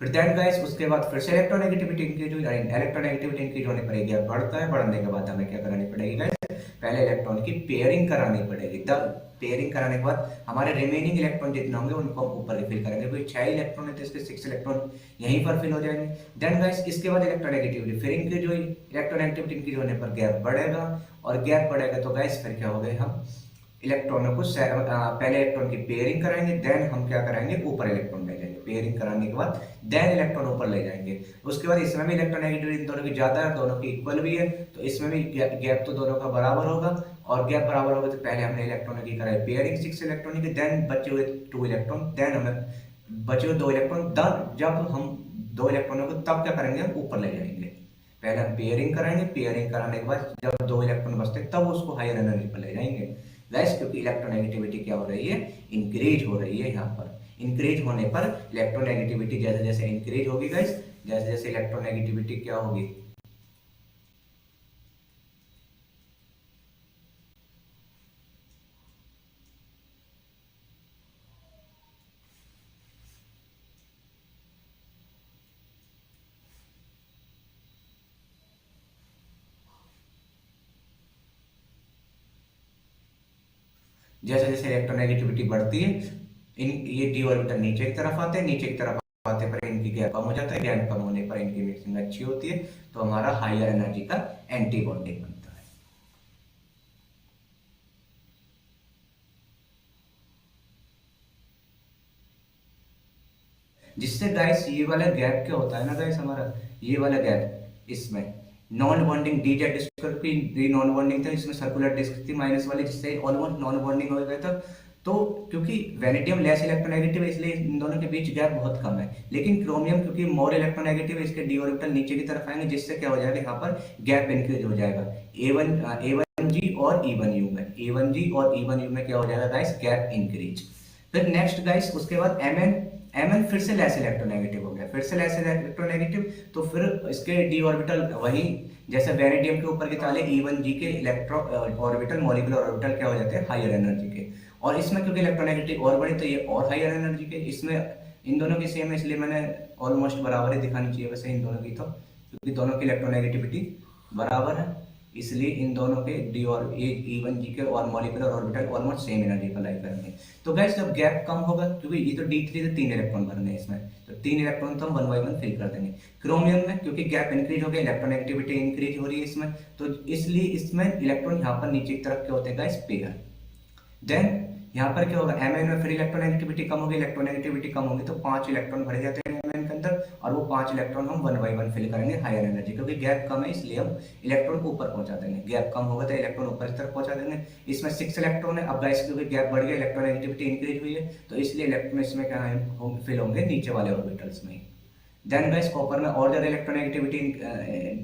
फिर देन गाइस उसके बाद फिर से इलेक्ट्रोनेगेटिविटी इंक्रीज हुई, इलेक्ट्रोनेगेटिविटी इंक्रीज होने पर गैप बढ़ता है, बढ़ने के बाद हमें क्या करानी पड़ेगी गाइस, पहले इलेक्ट्रॉन की पेयरिंग करानी पड़ेगी। तब पेयरिंग कराने के बाद हमारे रिमेनिंग इलेक्ट्रॉन जितने होंगे उनको हम ऊपर रिफिल करेंगे। कोई 6 इलेक्ट्रॉन है तो इसके 6 इलेक्ट्रॉन यहीं पर फिल हो जाएंगे। देन गाइस इसके बाद इलेक्ट्रोनेगेटिविटी फिर इंक्रीज हुई, इलेक्ट्रोनेगेटिविटी इंक्रीज होने पर गैप बढ़ेगा, और गैप बढ़ेगा तो गाइस फिर क्या हो गए, हम इलेक्ट्रॉनों को पहले इलेक्ट्रॉन की पेयरिंग कराएंगे, देन हम क्या कराएंगे, ऊपर इलेक्ट्रॉन ले जाएंगे। पेयरिंग कराने के बाद देन इलेक्ट्रॉन ऊपर ले जाएंगे। उसके बाद इसमें भी इलेक्ट्रोनेगेटिविटी दोनों की ज्यादा है, दोनों की इक्वल भी है, तो इसमें भी गैप तो दोनों का बराबर होगा। और गैप बराबर होगा तो पहले हमने इलेक्ट्रॉनों की कराई पेयरिंग 6 इलेक्ट्रॉन की, देन बचे हुए 2 इलेक्ट्रॉन, देन हमें बचे हुए 2 इलेक्ट्रॉन, जब हम 2 इलेक्ट्रॉनों को तब क्या करेंगे, हम ऊपर ले जाएंगे। पहले हम पेयरिंग कराएंगे, पेयरिंग कराने के बाद जब 2 इलेक्ट्रॉन बचते तब उसको हायर एनर्जी पर ले जाएंगे गाइस, क्योंकि इलेक्ट्रोनेगेटिविटी क्या हो रही है, इंक्रीज हो रही है। यहाँ पर इंक्रीज होने पर इलेक्ट्रोनेगेटिविटी जैसे जैसे इंक्रीज होगी गाइस, जैसे जैसे इलेक्ट्रोनेगेटिविटी क्या होगी, जैसे जैसे इलेक्ट्रोनेगेटिविटी बढ़ती है, इन ये डी ऑर्बिटल नीचे की तरफ आते हैं, नीचे की तरफ आते पर इनकी गैप कम हो जाता है, गैप कम होने पर इनकी मिक्सिंग अच्छी होती है, तो हमारा हायर एनर्जी का एंटी बॉन्डिंग बनता है। जिससे गाइस ये वाला गैप क्या होता है ना गाइस, हमारा ये वाला गैप, इसमें non bonding D Z disc की डी नॉन बॉन्डिंग था, इसमें सर्कुलर डिस्क थी माइनस वाली, जिससे ऑलमोस्ट नॉन बॉन्डिंग हो गया था। तो क्योंकि वेनेडियम लेस इलेक्ट्रोनेगेटिव है इसलिए इन दोनों के बीच गैप बहुत कम है, लेकिन क्रोमियम क्योंकि मोर इलेक्ट्रोनेगेटिव है, इसके डी ऑर्बिटल नीचे की तरफ आएंगे, जिससे क्या हो जाएगा, यहाँ पर गैप इंक्रीज हो जाएगा। A1G और E1U में, A1G और E1U में क्या हो जाएगा गाइस, गैप इंक्रीज। फिर नेक्स्ट गाइस उसके बाद Mn फिर से लेस इलेक्ट्रोनेगेटिव हो गया, फिर से लेस इलेक्ट्रोनेगेटिव, तो फिर इसके डी ऑर्बिटल वही जैसे वेनेडियम के ऊपर के ताले E1G के इलेक्ट्रो ऑर्बिटल मॉलिक्यूलर ऑर्बिटल क्या हो जाते हैं, हायर एनर्जी के। और इसमें क्योंकि इलेक्ट्रोनेगेटिव और बड़ी तो ये और हायर एनर्जी के, इसमें इन दोनों की सेम है इसलिए मैंने ऑलमोस्ट बराबर ही दिखानी चाहिए वैसे इन दोनों की, तो क्योंकि दोनों की इलेक्ट्रोनेगेटिविटी बराबर है, इसलिए इन दोनों के डी और E1G के और molecular orbital almost same energy पर लाई करेंगे। तो गाइस जब गैप कम होगा, क्योंकि ये तो D3 से 3 इलेक्ट्रॉन भरने हैं इसमें, तो 3 इलेक्ट्रॉन तो हम 1 बाय 1 फिल कर देंगे। क्रोमियम में क्योंकि गैप इंक्रीज हो गया, इलेक्ट्रोनेगेटिविटी इंक्रीज हो रही है इसमें, तो इसलिए इसमें इलेक्ट्रॉन यहाँ पर नीचे की तरफ क्या होते हैं गाइस, पेयर। देन यहाँ पर क्या होगा, Mn में फिर इलेक्ट्रोनेगेटिविटी कम होगी, इलेक्ट्रोनेगेटिविटी कम होगी तो 5 इलेक्ट्रॉन भरे जाते हैं Mn के अंदर, और वो 5 इलेक्ट्रॉन हम 1 बाय 1 फिल करेंगे हायर एनर्जी, क्योंकि गैप कम है इसलिए हम इलेक्ट्रॉन को ऊपर पहुंचा देंगे। गैप कम होगा तो इलेक्ट्रॉन ऊपर की तरफ पहुंचा देंगे। इसमें 6 इलेक्ट्रॉन है, अब गाइस क्योंकि गैप बढ़ गया, इलेक्ट्रोनेगेटिविटी इंक्रीज हुई है, तो इसलिए इलेक्ट्रॉन इसमें क्या फिल होंगे नीचे वाले ऑर्बिटल्स में। देन गाइस कॉपर में और ज्यादा इलेक्ट्रोनेगेटिविटी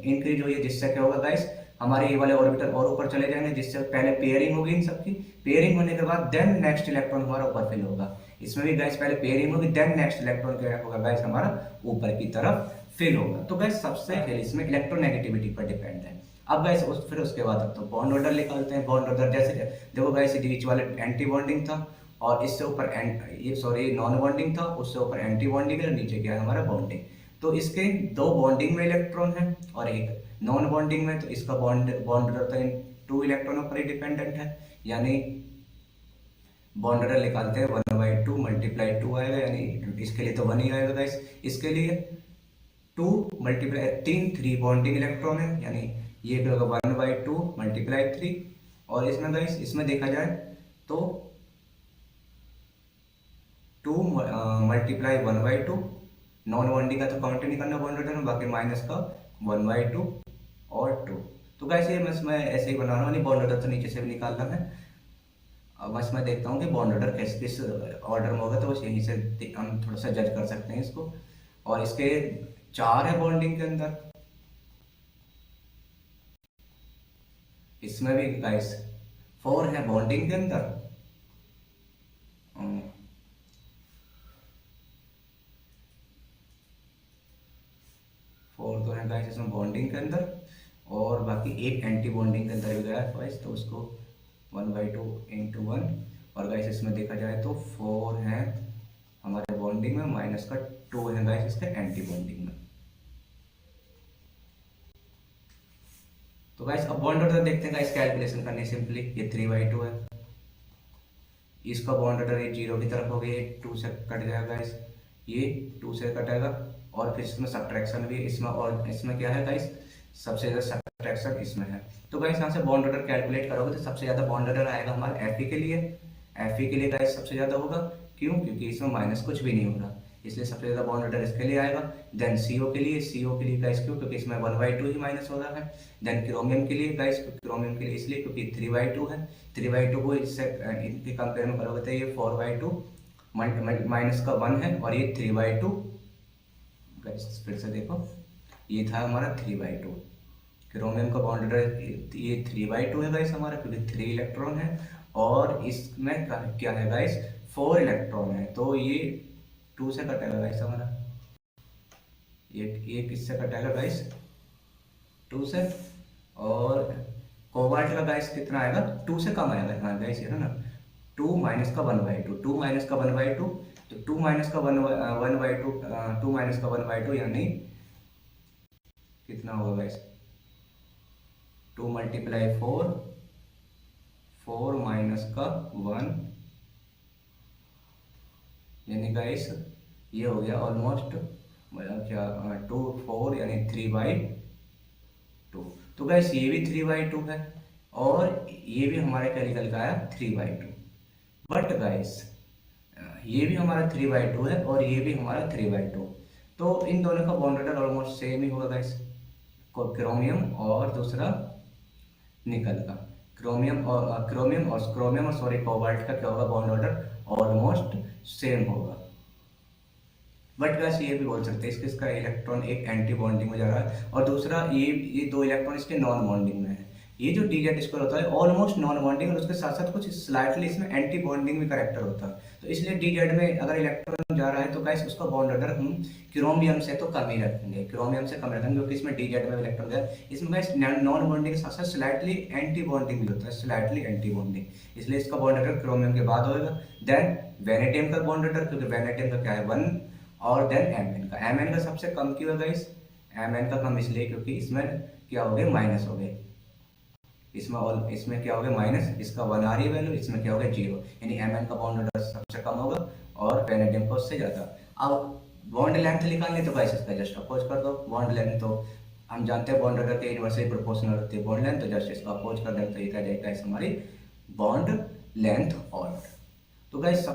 इंक्रीज हुई है, जिससे क्या होगा गाइस, हमारे ये वाले ऑर्बिटल और ऊपर चले जाएंगे, जिससे पहले पेयरिंग होगी इन सबकी, पेयरिंग होने के बाद देन नेक्स्ट इलेक्ट्रॉन हमारा ऊपर फिल होगा। इसमें भी गाइस पहले पेयरिंग होगी, देन नेक्स्ट इलेक्ट्रॉन क्या होगा गाइस, हमारा ऊपर की तरफ फिल होगा। तो गाइस सबसे पहले इसमें इलेक्ट्रोनेगेटिविटी पर डिपेंड है। अब गाइस फिर उसके बाद अब तो बॉन्ड ऑर्डर निकालते हैं। बॉन्ड ऑर्डर जैसे देखो गाइस, बीच वाले एंटी बॉन्डिंग था और इससे ऊपर ये सॉरी नॉन बॉन्डिंग था, उससे ऊपर एंटी बॉन्डिंग है, नीचे क्या है हमारा बॉन्डिंग। तो इसके दो बॉन्डिंग में इलेक्ट्रॉन है और एक नॉन बॉन्डिंग में, तो इसका बॉन्ड बॉन्ड ऑर्डर तो इन 2 इलेक्ट्रॉनों पर ही डिपेंडेंट है, यानी बॉन्ड ऑर्डर निकालते हैं 1/2 मल्टीप्लाई 2 आएगा, यानी इसके लिए तो 1 ही आएगा गाइस। इसके लिए 2 मल्टीप्लाई 3 बॉन्डिंग इलेक्ट्रॉन है, यानी ये भी होगा 1/2 मल्टीप्लाई 3। और इसमें गाइस इसमें देखा जाए तो 2 मल्टीप्लाई 1/2, नॉन बॉन्डिंग का तो काउंट नहीं करना बॉन्ड ऑर्डर में, बाकी माइनस का 1/2 और 2। तो गाइस ये बस मैं ऐसे ही बना रहा हूँ, बॉन्ड ऑर्डर तो नीचे से भी निकालना है। अब बस मैं देखता हूँ कि बॉन्ड ऑर्डर किस ऑर्डर में होगा, तो बस यहीं से हम थोड़ा सा जज कर सकते हैं इसको। और इसके 4 है बॉन्डिंग के अंदर, इसमें भी गाइस 4 है बॉन्डिंग के अंदर। 4 तो है गाइस इसमें बॉन्डिंग के अंदर, और बाकी एक एंटी बॉन्डिंग के अंदर भी गया है गाइस, तो उसको 1/2 इंटू 1। और गाइस इसमें देखा जाए तो 4 है हमारे बॉन्डिंग में, माइनस का 2 है गाइस इसके एंटी बॉन्डिंग में। तो गाइस अब बॉन्ड ऑर्डर देखते हैं गाइस, कैलकुलेशन करनी सिंपली। ये 3/2 है, इसका बॉन्ड ऑर्डर ये 0 की तरफ हो गया, 2 से कट जाएगा गाइस, ये 2 से कटेगा। और फिर इसमें सब्ट्रैक्शन भी इसमें, और इसमें क्या है गाइस, सबसे ज़्यादा सब्ट्रैक्शन इसमें है। तो गाइस यहाँ से बॉन्ड ऑर्डर कैलकुलेट करोगे तो सबसे ज़्यादा बॉन्ड ऑर्डर आएगा हमारा Fe के लिए। Fe के लिए गाइस सबसे ज़्यादा होगा, क्यों? क्योंकि इसमें माइनस कुछ भी नहीं होगा, इसलिए सबसे ज़्यादा बॉन्ड ऑर्डर इसके लिए आएगा। देन CO के लिए गाइस क्यों? क्योंकि इसमें 1/2 ही माइनस हो रहा है। देन क्रोमियम के लिए गाइस, क्रोमियम के लिए इसलिए क्योंकि 3/2 है। 3/2 को इससे इनके कंपेयर में करोगे तो ये 4/2 माइनस का 1 है, और ये 3/2 गाइस फिर से देखो, ये था हमारा 3/2। क्रोमियम का बॉन्ड ऑर्डर ये 3/2 है गाइस हमारा, क्योंकि 3 इलेक्ट्रॉन है, और इसमें क्या है गाइस 4 इलेक्ट्रॉन है, तो ये 2 से कटेगा गाइस हमारा। ये किससे कटेगा गाइस? 2 से। और कोबाल्ट का गाइस कितना आएगा? 2 से कम आएगा। हाँ गाइस ये ना 2 माइनस का 1/2, 2 माइनस का 1/2, तो 2 माइनस का 1/2, 2 माइनस का 1/2 यानी कितना होगा गाइस? 2 मल्टीप्लाई 4, 4 माइनस का 1, यानी गाइस ये हो गया ऑलमोस्ट क्या 2 4 यानी 3/2। तो गाइस ये भी 3/2 है, और ये भी हमारे क्या निकल का आया 3/2। बट गाइस ये भी हमारा 3/2 है, और ये भी हमारा 3/2, तो इन दोनों का बॉन्ड ऑर्डर ऑलमोस्ट सेम ही होगा गाइस, क्रोमियम और दूसरा निकल का। क्रोमियम और सॉरी कोबाल्ट का क्या होगा बॉन्ड ऑर्डर? ऑलमोस्ट सेम होगा। बट गाइस ये भी बोल सकते हैं इसका इलेक्ट्रॉन एक एंटी बॉन्डिंग में जा रहा है, और दूसरा ये 2 इलेक्ट्रॉन इसके नॉन बॉन्डिंग में है। ये जो DZ स्क्वायर होता है ऑलमोस्ट नॉन बॉन्डिंग, और उसके साथ साथ कुछ स्लाइटली इसमें एंटी बॉन्डिंग भी करेक्टर होता है। तो इसलिए DZ में अगर इलेक्ट्रॉन जा रहा है तो गाइस उसका बॉन्ड ऑर्डर हम क्रोमियम से तो कम ही रखेंगे, क्रोमियम से कम रखेंगे, क्योंकि इसमें DZ में इलेक्ट्रॉन गया। इसमें गाइस नॉन बॉन्डिंग के साथ साथ स्लाइटली एंटी बॉन्डिंग भी होता है, स्लाइटली एंटी बॉन्डिंग, इसलिए इसका बॉन्ड ऑर्डर क्रोमियम के बाद होगा। देन वैनेडियम का बॉन्ड ऑर्डर, क्योंकि वैनेडियम का क्या है 1, और देन Mn का सबसे कम क्यों है गाइस? Mn का कम इसलिए क्योंकि इसमें क्या हो गया माइनस हो गए, इसमें क्या हो गया माइनस, इसका 1 आ रही है वैल्यू, इसमें क्या हो गया 0, यानी Mn का बॉन्ड ऑर्डर सबसे कम होगा और वैनेडियम का उससे ज़्यादा। अब बॉन्ड लेंथ निकालनी तो गाइस इसका जस्ट अपोज कर दो। बॉन्ड लेंथ तो हम जानते हैं बॉन्ड ऑर्डर के इनवर्सली प्रोपोर्शनल होती है बॉन्ड लेंथ, तो जस्ट इसका अपोज कर दें तो ये क्या जाएगा हमारी बॉन्ड लेंथ ऑर्डर। तो गाइस